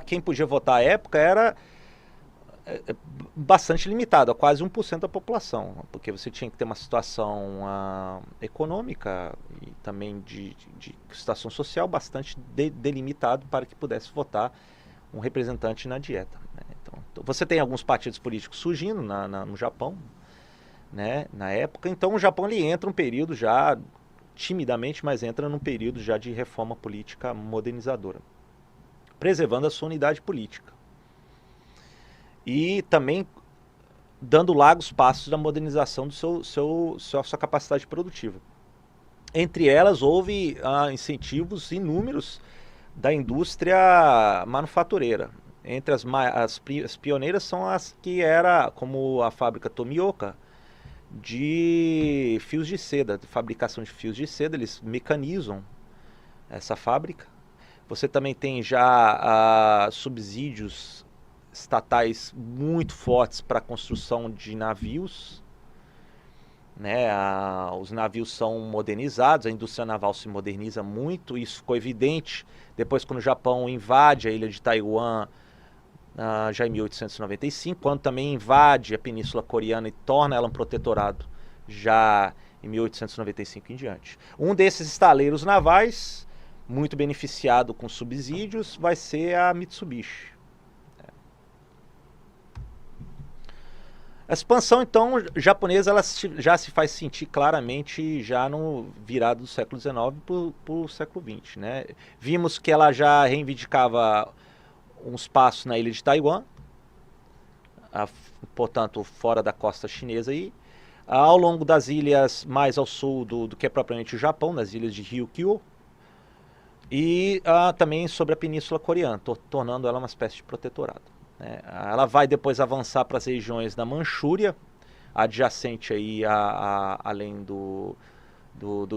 quem podia votar à época era bastante limitado, a quase 1% da população, porque você tinha que ter uma situação econômica e também de situação social bastante delimitado para que pudesse votar um representante na dieta. Né? Então, você tem alguns partidos políticos surgindo no Japão, né, na época, então o Japão ele entra um período já, timidamente, mas entra num período já de reforma política modernizadora, preservando a sua unidade política. E também dando largos passos da modernização do sua capacidade produtiva. Entre elas, houve incentivos inúmeros da indústria manufatureira. Entre as pioneiras são as que era, como a fábrica Tomioka, de fios de seda, de fabricação de fios de seda. Eles mecanizam essa fábrica. Você também tem já subsídios estatais muito fortes para a construção de navios, né? Os navios são modernizados, a indústria naval se moderniza muito. Isso ficou evidente depois quando o Japão invade a ilha de Taiwan, já em 1895, quando também invade a Península Coreana e torna ela um protetorado, já em 1895 em diante. Um desses estaleiros navais, muito beneficiado com subsídios, vai ser a Mitsubishi. A expansão, então, japonesa, ela já se faz sentir claramente já no virado do século XIX para o século XX. Né? Vimos que ela já reivindicava um espaço na ilha de Taiwan, portanto, fora da costa chinesa. Ao longo das ilhas mais ao sul do que é propriamente o Japão, nas ilhas de Ryukyu, e também sobre a Península Coreana, tornando ela uma espécie de protetorado. Ela vai depois avançar para as regiões da Manchúria, adjacente aí além do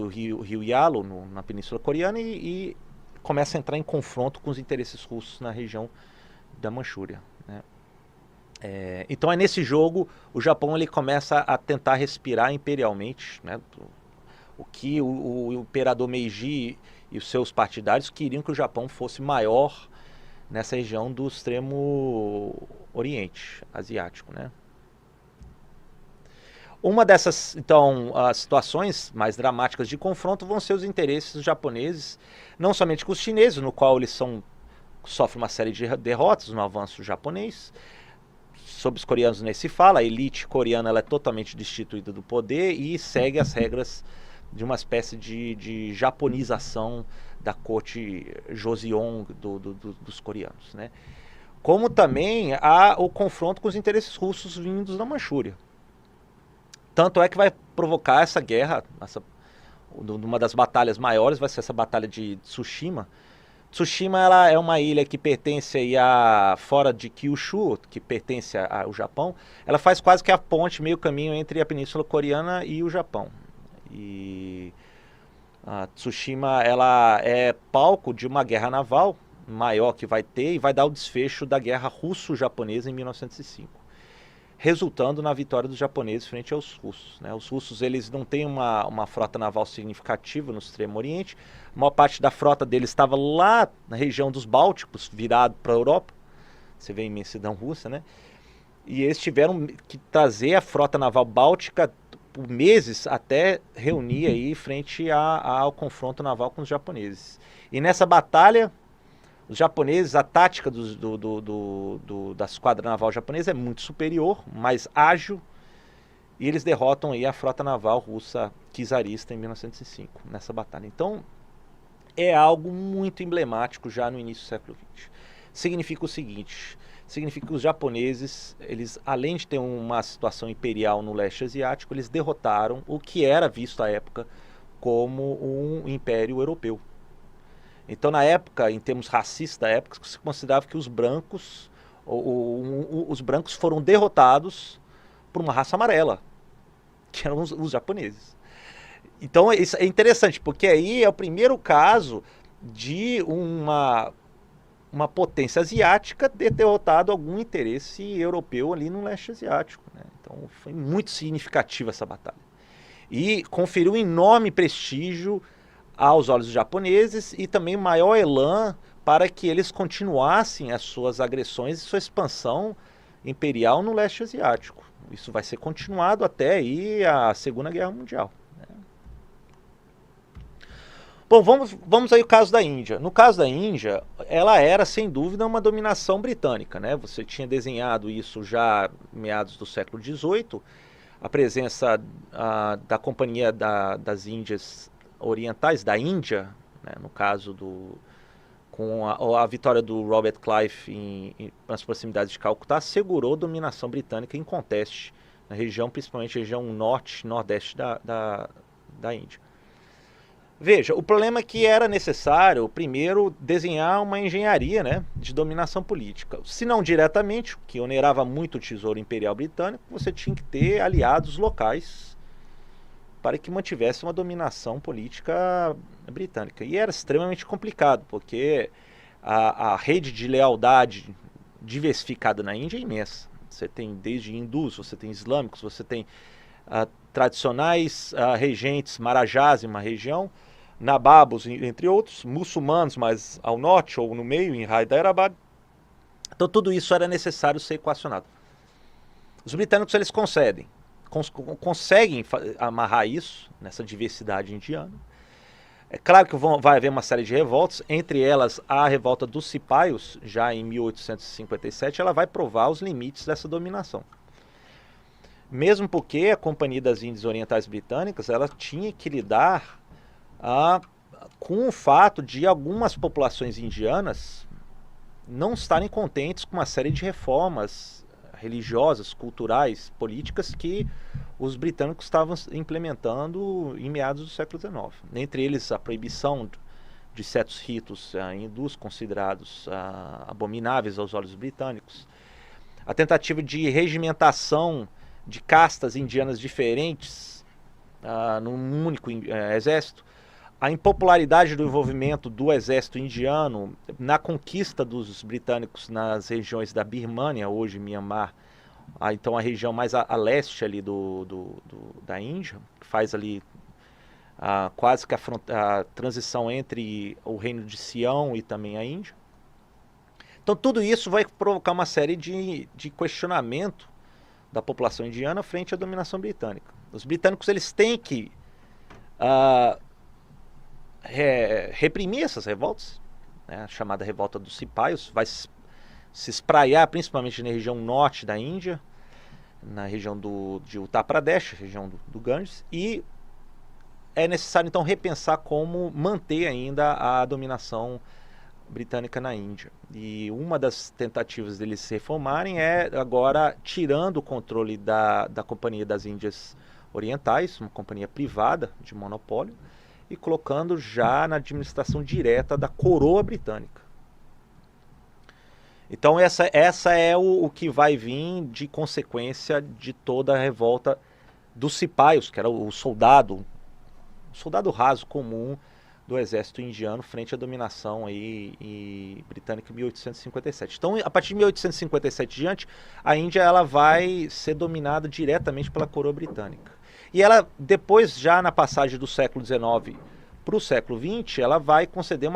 rio Yalu, na Península Coreana, e começa a entrar em confronto com os interesses russos na região da Manchúria. Né? Então é nesse jogo o Japão ele começa a tentar respirar imperialmente, né? O que o imperador Meiji e os seus partidários queriam que o Japão fosse maior nessa região do extremo oriente asiático, né? Uma dessas, então, situações mais dramáticas de confronto vão ser os interesses japoneses, não somente com os chineses, no qual eles sofrem uma série de derrotas no avanço japonês. Sobre os coreanos nem se fala, a elite coreana ela é totalmente destituída do poder e segue as regras de uma espécie de japonização da corte Joseon dos coreanos. Né? Como também há o confronto com os interesses russos vindos da Manchúria. Tanto é que vai provocar essa guerra, uma das batalhas maiores vai ser essa batalha de Tsushima. Tsushima ela é uma ilha que pertence aí fora de Kyushu, que pertence ao Japão. Ela faz quase que a ponte, meio caminho entre a Península Coreana e o Japão. E a Tsushima ela é palco de uma guerra naval maior que vai ter e vai dar o desfecho da guerra russo-japonesa em 1905, resultando na vitória dos japoneses frente aos russos. Né? Os russos eles não têm uma frota naval significativa no Extremo Oriente, a maior parte da frota deles estava lá na região dos Bálticos, virado para a Europa, você vê a imensidão russa, né? E eles tiveram que trazer a frota naval báltica por meses até reunir aí frente ao confronto naval com os japoneses. E nessa batalha, os japoneses, a tática da esquadra naval japonesa é muito superior, mais ágil, e eles derrotam aí a frota naval russa czarista em 1905, nessa batalha. Então, é algo muito emblemático já no início do século XX. Significa o seguinte: significa que os japoneses, eles, além de ter uma situação imperial no leste asiático, eles derrotaram o que era visto à época como um império europeu. Então, na época, em termos racistas da época, se considerava que os brancos foram derrotados por uma raça amarela, que eram os japoneses. Então, isso é interessante, porque aí é o primeiro caso de uma uma potência asiática ter derrotado algum interesse europeu ali no leste asiático, né? Então foi muito significativa essa batalha. E conferiu um enorme prestígio aos olhos dos japoneses e também maior elan para que eles continuassem as suas agressões e sua expansão imperial no leste asiático. Isso vai ser continuado até aí a Segunda Guerra Mundial. Bom, vamos aí ao caso da Índia. No caso da Índia, ela era sem dúvida uma dominação britânica, né? Você tinha desenhado isso já meados do século XVIII, a presença da Companhia das Índias Orientais, da Índia, né? No caso com a vitória do Robert Clive nas proximidades de Calcutá, assegurou dominação britânica inconteste na região, principalmente na região norte e nordeste da Índia. Veja, o problema é que era necessário, primeiro, desenhar uma engenharia, né, de dominação política. Se não diretamente, que onerava muito o tesouro imperial britânico, você tinha que ter aliados locais para que mantivesse uma dominação política britânica. E era extremamente complicado, porque a rede de lealdade diversificada na Índia é imensa. Você tem desde hindus, você tem islâmicos, você tem tradicionais regentes marajás em uma região, nababos, entre outros, muçulmanos, mas ao norte ou no meio, em Hyderabad. Então tudo isso era necessário ser equacionado. Os britânicos eles conseguem amarrar isso nessa diversidade indiana. É claro que vai haver uma série de revoltas, entre elas a revolta dos cipaios, já em 1857, ela vai provar os limites dessa dominação. Mesmo porque a Companhia das Índias Orientais Britânicas ela tinha que lidar com o fato de algumas populações indianas não estarem contentes com uma série de reformas religiosas, culturais, políticas que os britânicos estavam implementando em meados do século XIX. Entre eles a proibição de certos ritos hindus considerados abomináveis aos olhos britânicos, a tentativa de regimentação de castas indianas diferentes num único exército, a impopularidade do envolvimento do exército indiano na conquista dos britânicos nas regiões da Birmânia, hoje Myanmar, então a região mais a leste ali da Índia, que faz ali quase que a transição entre o reino de Sião e também a Índia. Então tudo isso vai provocar uma série de questionamento da população indiana frente à dominação britânica. Os britânicos eles têm que reprimir essas revoltas, né, a chamada revolta dos cipaios, vai se espraiar principalmente na região norte da Índia, na região de Uttar Pradesh, região do Ganges, e é necessário então repensar como manter ainda a dominação britânica na Índia. E uma das tentativas deles se reformarem é agora tirando o controle da Companhia das Índias Orientais, uma companhia privada de monopólio, e colocando já na administração direta da coroa britânica. Então essa é o que vai vir de consequência de toda a revolta dos cipaios, que era o soldado raso comum do exército indiano frente à dominação britânica em 1857. Então, a partir de 1857 diante, a Índia ela vai ser dominada diretamente pela coroa britânica. E ela, depois, já na passagem do século XIX para o século XX, ela vai conceder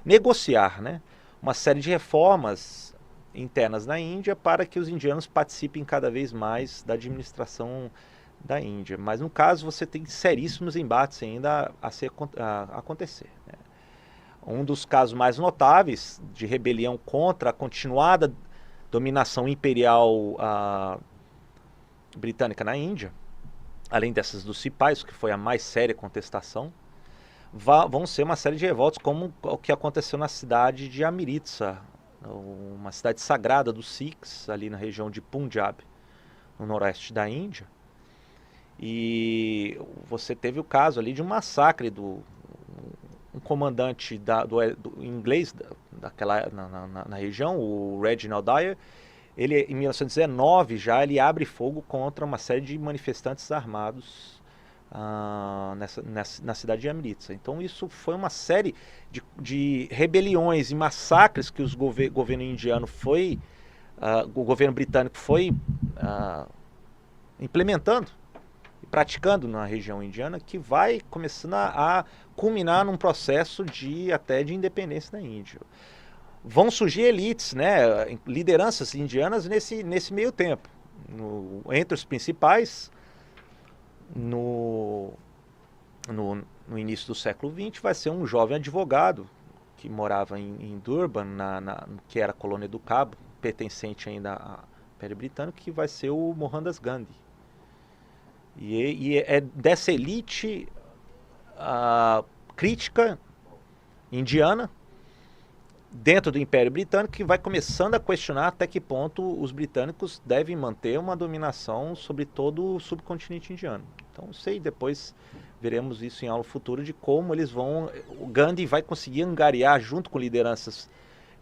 negociar, né, uma série de reformas internas na Índia para que os indianos participem cada vez mais da administração da Índia. Mas no caso você tem seríssimos embates ainda a acontecer, né? Um dos casos mais notáveis de rebelião contra a continuada dominação imperial britânica na Índia, além dessas dos cipaios, que foi a mais séria contestação, vão ser uma série de revoltas como o que aconteceu na cidade de Amritsar, uma cidade sagrada dos Sikhs, ali na região de Punjab, no noroeste da Índia. E você teve o caso ali de um massacre um comandante do inglês na região, o Reginald Dyer. Ele, em 1919, ele abre fogo contra uma série de manifestantes armados na cidade de Amritsar. Então isso foi uma série de rebeliões e massacres que o governo indiano o governo britânico foi implementando e praticando na região indiana, que vai começando a culminar num processo até de independência da Índia. Vão surgir elites, né, lideranças indianas nesse meio tempo. Entre os principais, no início do século XX, vai ser um jovem advogado que morava em Durban, que era a colônia do Cabo, pertencente ainda ao Império Britânico, que vai ser o Mohandas Gandhi. E é dessa elite crítica indiana dentro do Império Britânico que vai começando a questionar até que ponto os britânicos devem manter uma dominação sobre todo o subcontinente indiano. Então, depois veremos isso em aula futura de como o Gandhi vai conseguir angariar junto com lideranças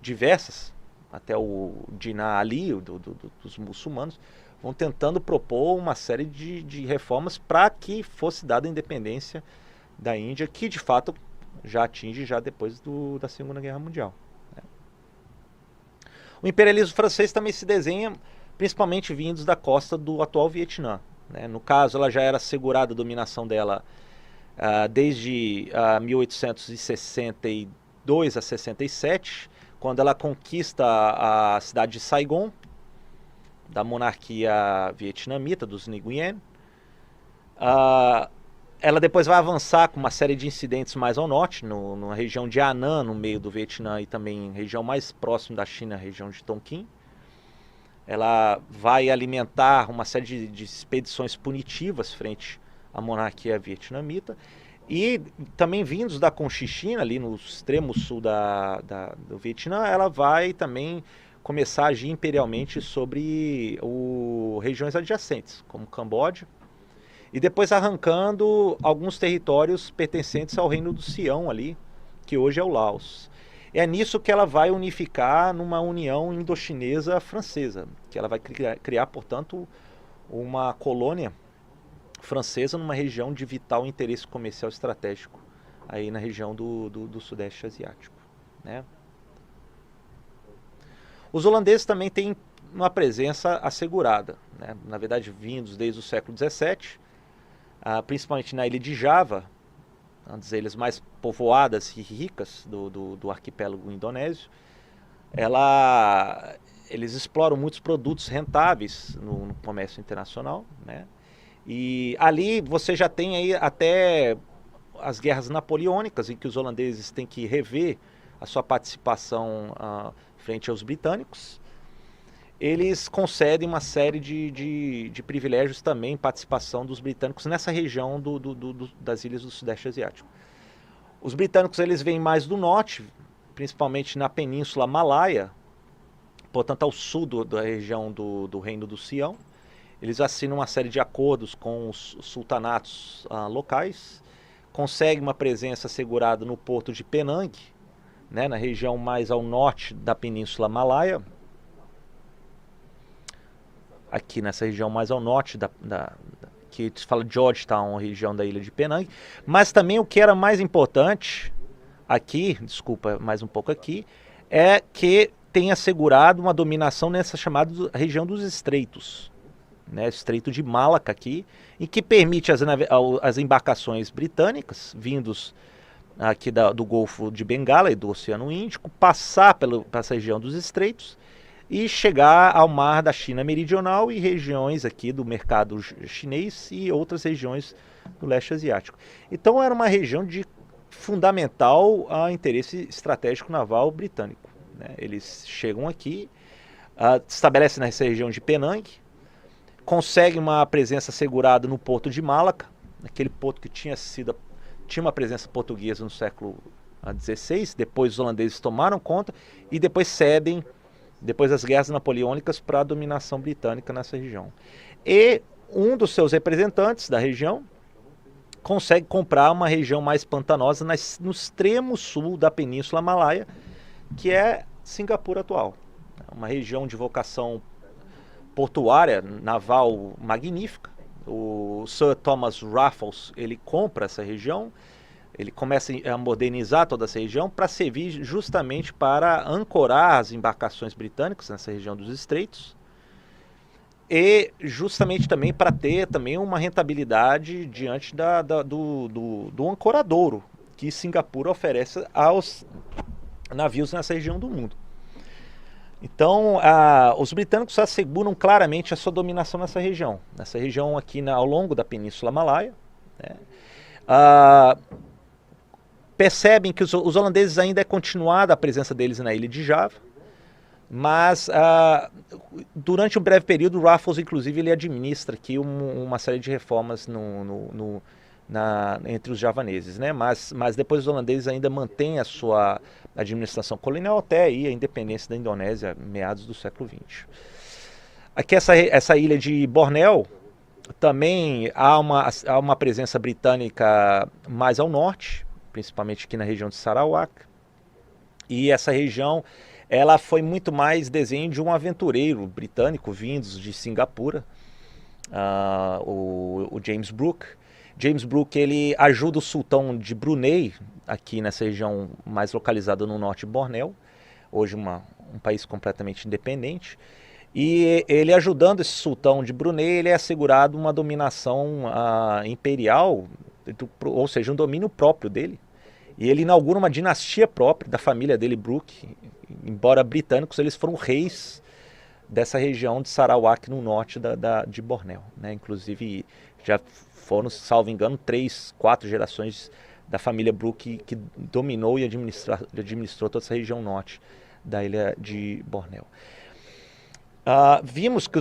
diversas, até o Jinnah Ali, dos muçulmanos, vão tentando propor uma série de reformas para que fosse dada a independência da Índia, que de fato já atinge depois da Segunda Guerra Mundial. O imperialismo francês também se desenha principalmente vindos da costa do atual Vietnã. No caso, ela já era assegurada a dominação dela desde 1862 a 67, quando ela conquista a cidade de Saigon, da monarquia vietnamita, dos Nguyen. Ela depois vai avançar com uma série de incidentes mais ao norte, na região de Annan, no meio do Vietnã, e também região mais próxima da China, a região de Tonkin. Ela vai alimentar uma série de expedições punitivas frente à monarquia vietnamita. E também vindos da Conchichina, ali no extremo sul do Vietnã, ela vai também começar a agir imperialmente sobre regiões adjacentes, como Camboja, e depois arrancando alguns territórios pertencentes ao reino do Sião ali, que hoje é o Laos. É nisso que ela vai unificar numa união indochinesa francesa, que ela vai criar, portanto, uma colônia francesa numa região de vital interesse comercial estratégico, aí na região do Sudeste Asiático, né? Os holandeses também têm uma presença assegurada, né? Na verdade, vindos desde o século XVII, principalmente na ilha de Java, uma das ilhas mais povoadas e ricas do arquipélago indonésio. Eles exploram muitos produtos rentáveis no comércio internacional, né? E ali você já tem aí até as guerras napoleônicas, em que os holandeses têm que rever a sua participação frente aos britânicos. Eles concedem uma série de privilégios também, participação dos britânicos nessa região das ilhas do Sudeste Asiático. Os britânicos eles vêm mais do norte, principalmente na Península Malaia, portanto ao sul da região do Reino do Sião. Eles assinam uma série de acordos com os sultanatos locais, conseguem uma presença assegurada no porto de Penang, né, na região mais ao norte da Península Malaia, aqui nessa região mais ao norte que se fala Georgetown, a região da ilha de Penang. Mas também o que era mais importante aqui, desculpa, mais um pouco aqui, é que tem assegurado uma dominação nessa chamada região dos estreitos, né, Estreito de Malaca aqui, em que permite as embarcações britânicas vindos aqui do Golfo de Bengala e do Oceano Índico, passar para essa região dos estreitos e chegar ao mar da China Meridional e regiões aqui do mercado chinês e outras regiões do leste asiático. Então era uma região de fundamental interesse estratégico naval britânico, né? Eles chegam aqui, estabelecem nessa região de Penang, conseguem uma presença assegurada no porto de Malaca, aquele porto que tinha uma presença portuguesa no século XVI, depois os holandeses tomaram conta e depois cedem, depois das guerras napoleônicas, para a dominação britânica nessa região. E um dos seus representantes da região consegue comprar uma região mais pantanosa no extremo sul da Península Malaia, que é Singapura atual. Uma região de vocação portuária, naval magnífica, O Sir Thomas Raffles, ele compra essa região, ele começa a modernizar toda essa região para servir justamente para ancorar as embarcações britânicas nessa região dos estreitos e justamente também para ter também uma rentabilidade diante do ancoradouro que Singapura oferece aos navios nessa região do mundo. Então, os britânicos asseguram claramente a sua dominação nessa região aqui ao longo da Península Malaia, né? Percebem que os holandeses ainda é continuada a presença deles na ilha de Java, mas durante um breve período, o Raffles, inclusive, ele administra aqui uma série de reformas entre os javaneses, né? Mas depois os holandeses ainda mantêm a sua administração colonial até aí a independência da Indonésia, meados do século XX. Aqui essa ilha de Bornéu, também há uma presença britânica mais ao norte, principalmente aqui na região de Sarawak, e essa região ela foi muito mais desenho de um aventureiro britânico vindos de Singapura, o James Brooke. James Brooke, ele ajuda o sultão de Brunei, aqui nessa região mais localizada no norte de Bornéu, hoje um país completamente independente, e ele ajudando esse sultão de Brunei, ele é assegurado uma dominação imperial, ou seja, um domínio próprio dele, e ele inaugura uma dinastia própria da família dele, Brooke. Embora britânicos, eles foram reis dessa região de Sarawak no norte de Bornéu, né? Inclusive já foram, salvo engano, 3, 4 gerações da família Brooke que dominou e administrou toda essa região norte da ilha de Bornéu. Vimos que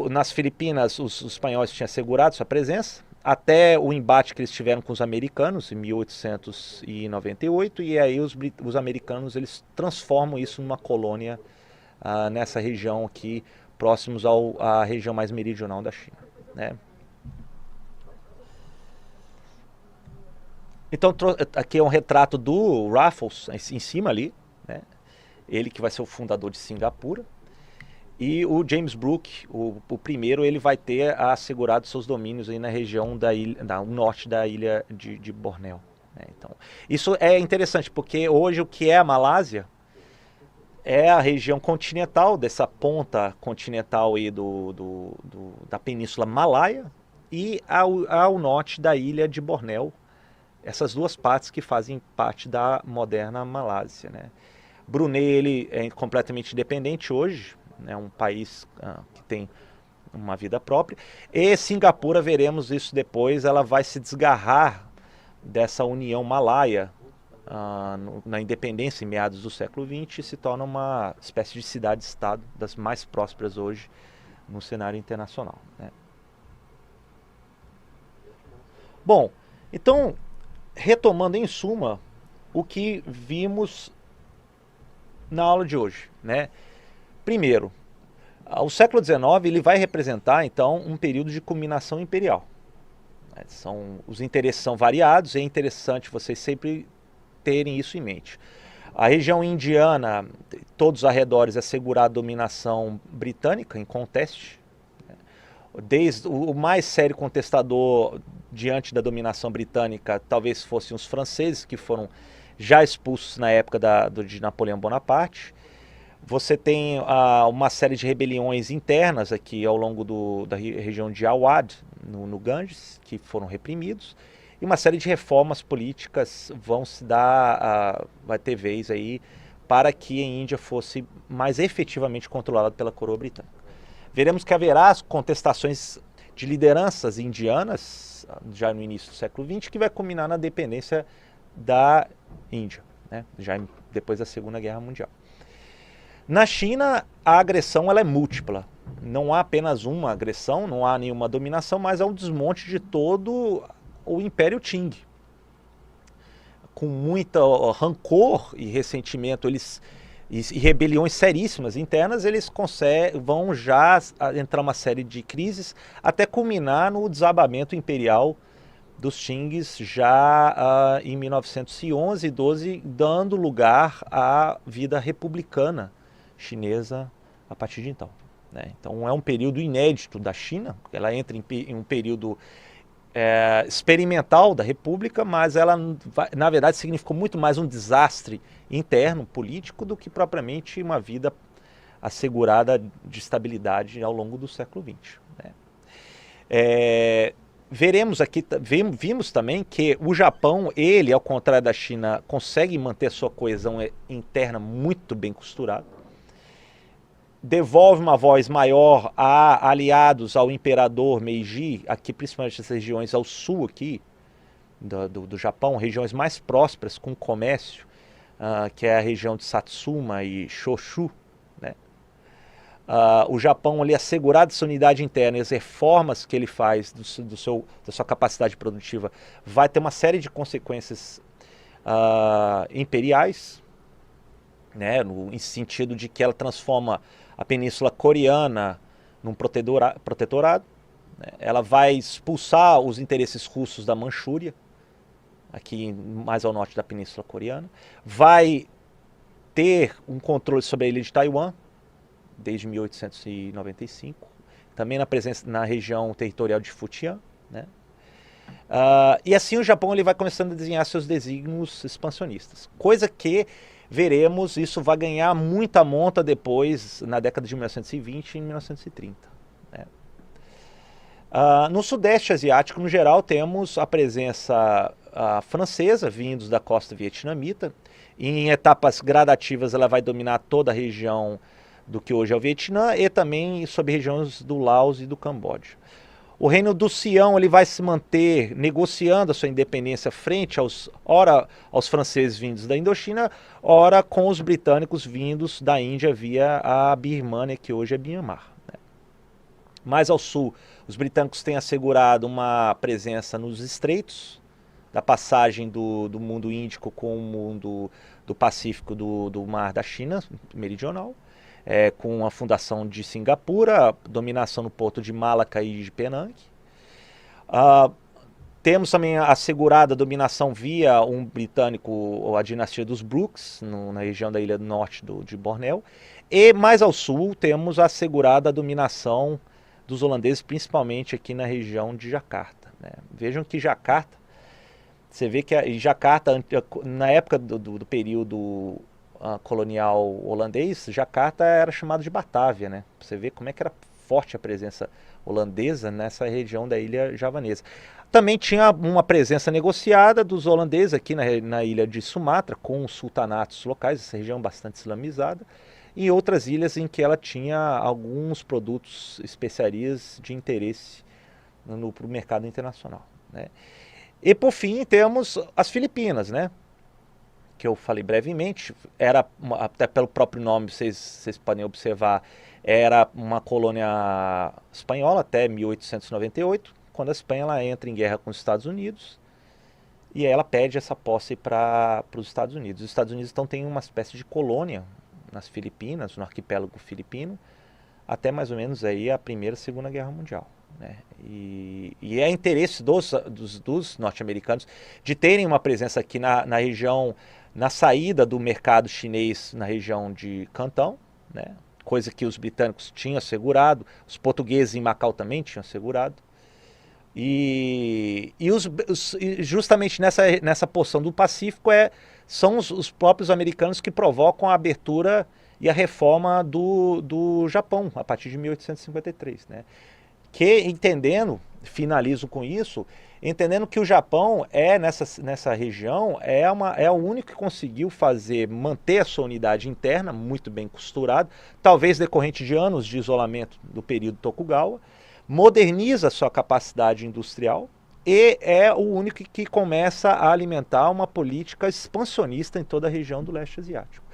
nas Filipinas os espanhóis tinham assegurado sua presença até o embate que eles tiveram com os americanos em 1898, e aí os americanos eles transformam isso numa colônia nessa região aqui, próximos à região mais meridional da China, né? Então aqui é um retrato do Raffles em cima ali, né? Ele que vai ser o fundador de Singapura. E o James Brooke, o primeiro, ele vai ter assegurado seus domínios aí na região no norte da ilha de Bornéu, né? Então, isso é interessante, porque hoje o que é a Malásia é a região continental, dessa ponta continental aí da Península Malaia, e ao norte da ilha de Bornéu, essas duas partes que fazem parte da moderna Malásia, né? Brunei, ele é completamente independente hoje, é um país que tem uma vida própria. E Singapura, veremos isso depois, ela vai se desgarrar dessa união malaia na independência em meados do século XX e se torna uma espécie de cidade-estado das mais prósperas hoje no cenário internacional, né? Bom, então, retomando em suma o que vimos na aula de hoje, né? Primeiro, o século XIX ele vai representar então um período de culminação imperial. Os interesses são variados, é interessante vocês sempre terem isso em mente. A região indiana, todos os arredores, assegura a dominação britânica em conteste. Desde o mais sério contestador diante da dominação britânica talvez fossem os franceses, que foram já expulsos na época de Napoleão Bonaparte. Você tem uma série de rebeliões internas aqui ao longo da região de Awadh, no Ganges, que foram reprimidos, e uma série de reformas políticas vão se dar, vai ter vez aí, para que a Índia fosse mais efetivamente controlada pela coroa britânica. Veremos que haverá contestações de lideranças indianas, já no início do século XX, que vai culminar na dependência da Índia, né? Já depois da Segunda Guerra Mundial. Na China, a agressão ela é múltipla. Não há apenas uma agressão, não há nenhuma dominação, mas há um desmonte de todo o Império Qing. Com muito rancor e ressentimento, e rebeliões seríssimas internas, eles vão já entrar uma série de crises até culminar no desabamento imperial dos Qings já em 1911 e 12, dando lugar à vida republicana chinesa a partir de então. né? Então é um período inédito da China, ela entra em um período experimental da República, mas ela, na verdade, significou muito mais um desastre interno, político, do que propriamente uma vida assegurada de estabilidade ao longo do século XX, né? Vimos também que o Japão, ele, ao contrário da China, consegue manter sua coesão interna muito bem costurada, devolve uma voz maior a aliados ao imperador Meiji, aqui principalmente as regiões ao sul aqui do Japão, regiões mais prósperas com comércio, que é a região de Satsuma e Choshu, né? O Japão, ali, assegurado sua unidade interna e as reformas que ele faz da sua capacidade produtiva, vai ter uma série de consequências imperiais, né, em sentido de que ela transforma a Península Coreana num protetorado, né? Ela vai expulsar os interesses russos da Manchúria, aqui mais ao norte da Península Coreana, vai ter um controle sobre a ilha de Taiwan, desde 1895, também na região territorial de Futian, né? E assim o Japão, ele vai começando a desenhar seus desígnios expansionistas, coisa que veremos, isso vai ganhar muita monta depois, na década de 1920 e 1930, né? No Sudeste Asiático, no geral, temos a presença francesa, vindos da costa vietnamita. Em etapas gradativas, ela vai dominar toda a região do que hoje é o Vietnã e também sobre regiões do Laos e do Camboja. O reino do Sião, ele vai se manter negociando a sua independência frente ora aos franceses vindos da Indochina, ora com os britânicos vindos da Índia via a Birmânia, que hoje é Myanmar, né? Mais ao sul, os britânicos têm assegurado uma presença nos estreitos, da passagem do mundo Índico com o mundo do Pacífico do Mar da China Meridional, com a fundação de Singapura, a dominação no porto de Malaca e de Penang. Temos também assegurada a dominação via um britânico, a dinastia dos Brooks, na região da ilha do norte de Bornéu. E mais ao sul temos assegurada a dominação dos holandeses, principalmente aqui na região de Jakarta, né? Vejam que Jakarta, você vê que Jakarta, na época do período colonial holandês, Jakarta era chamado de Batávia, né? Você vê como é que era forte a presença holandesa nessa região da ilha javanesa. Também tinha uma presença negociada dos holandeses aqui na ilha de Sumatra, com os sultanatos locais, essa região bastante islamizada, e outras ilhas em que ela tinha alguns produtos, especiarias de interesse para o mercado internacional, né? E por fim temos as Filipinas, né? Que eu falei brevemente, até pelo próprio nome, vocês podem observar, era uma colônia espanhola até 1898, quando a Espanha ela entra em guerra com os Estados Unidos, e ela pede essa posse para os Estados Unidos. Os Estados Unidos então têm uma espécie de colônia nas Filipinas, no arquipélago filipino, até mais ou menos aí a Primeira e Segunda Guerra Mundial, né? E é interesse dos norte-americanos de terem uma presença aqui na região, na saída do mercado chinês na região de Cantão, né? Coisa que os britânicos tinham assegurado, os portugueses em Macau também tinham assegurado. E justamente nessa porção do Pacífico são os próprios americanos que provocam a abertura e a reforma do Japão, a partir de 1853, né? Que finalizo com isso, entendendo que o Japão nessa região é o único que conseguiu manter a sua unidade interna muito bem costurada, talvez decorrente de anos de isolamento do período Tokugawa, moderniza a sua capacidade industrial e é o único que começa a alimentar uma política expansionista em toda a região do leste asiático.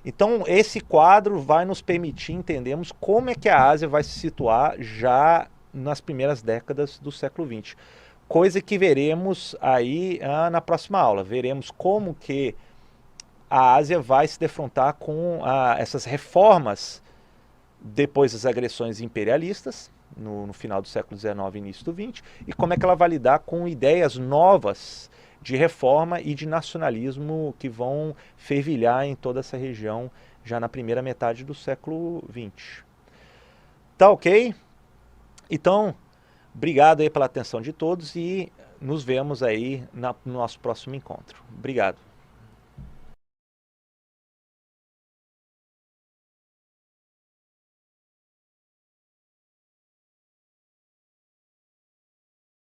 Então esse quadro vai nos permitir entendermos como é que a Ásia vai se situar já nas primeiras décadas do século XX. Coisa que veremos aí na próxima aula. Veremos como que a Ásia vai se defrontar com essas reformas depois das agressões imperialistas, no final do século XIX e início do XX, e como é que ela vai lidar com ideias novas de reforma e de nacionalismo que vão fervilhar em toda essa região já na primeira metade do século XX. Tá ok? Então, obrigado aí pela atenção de todos e nos vemos aí no nosso próximo encontro. Obrigado.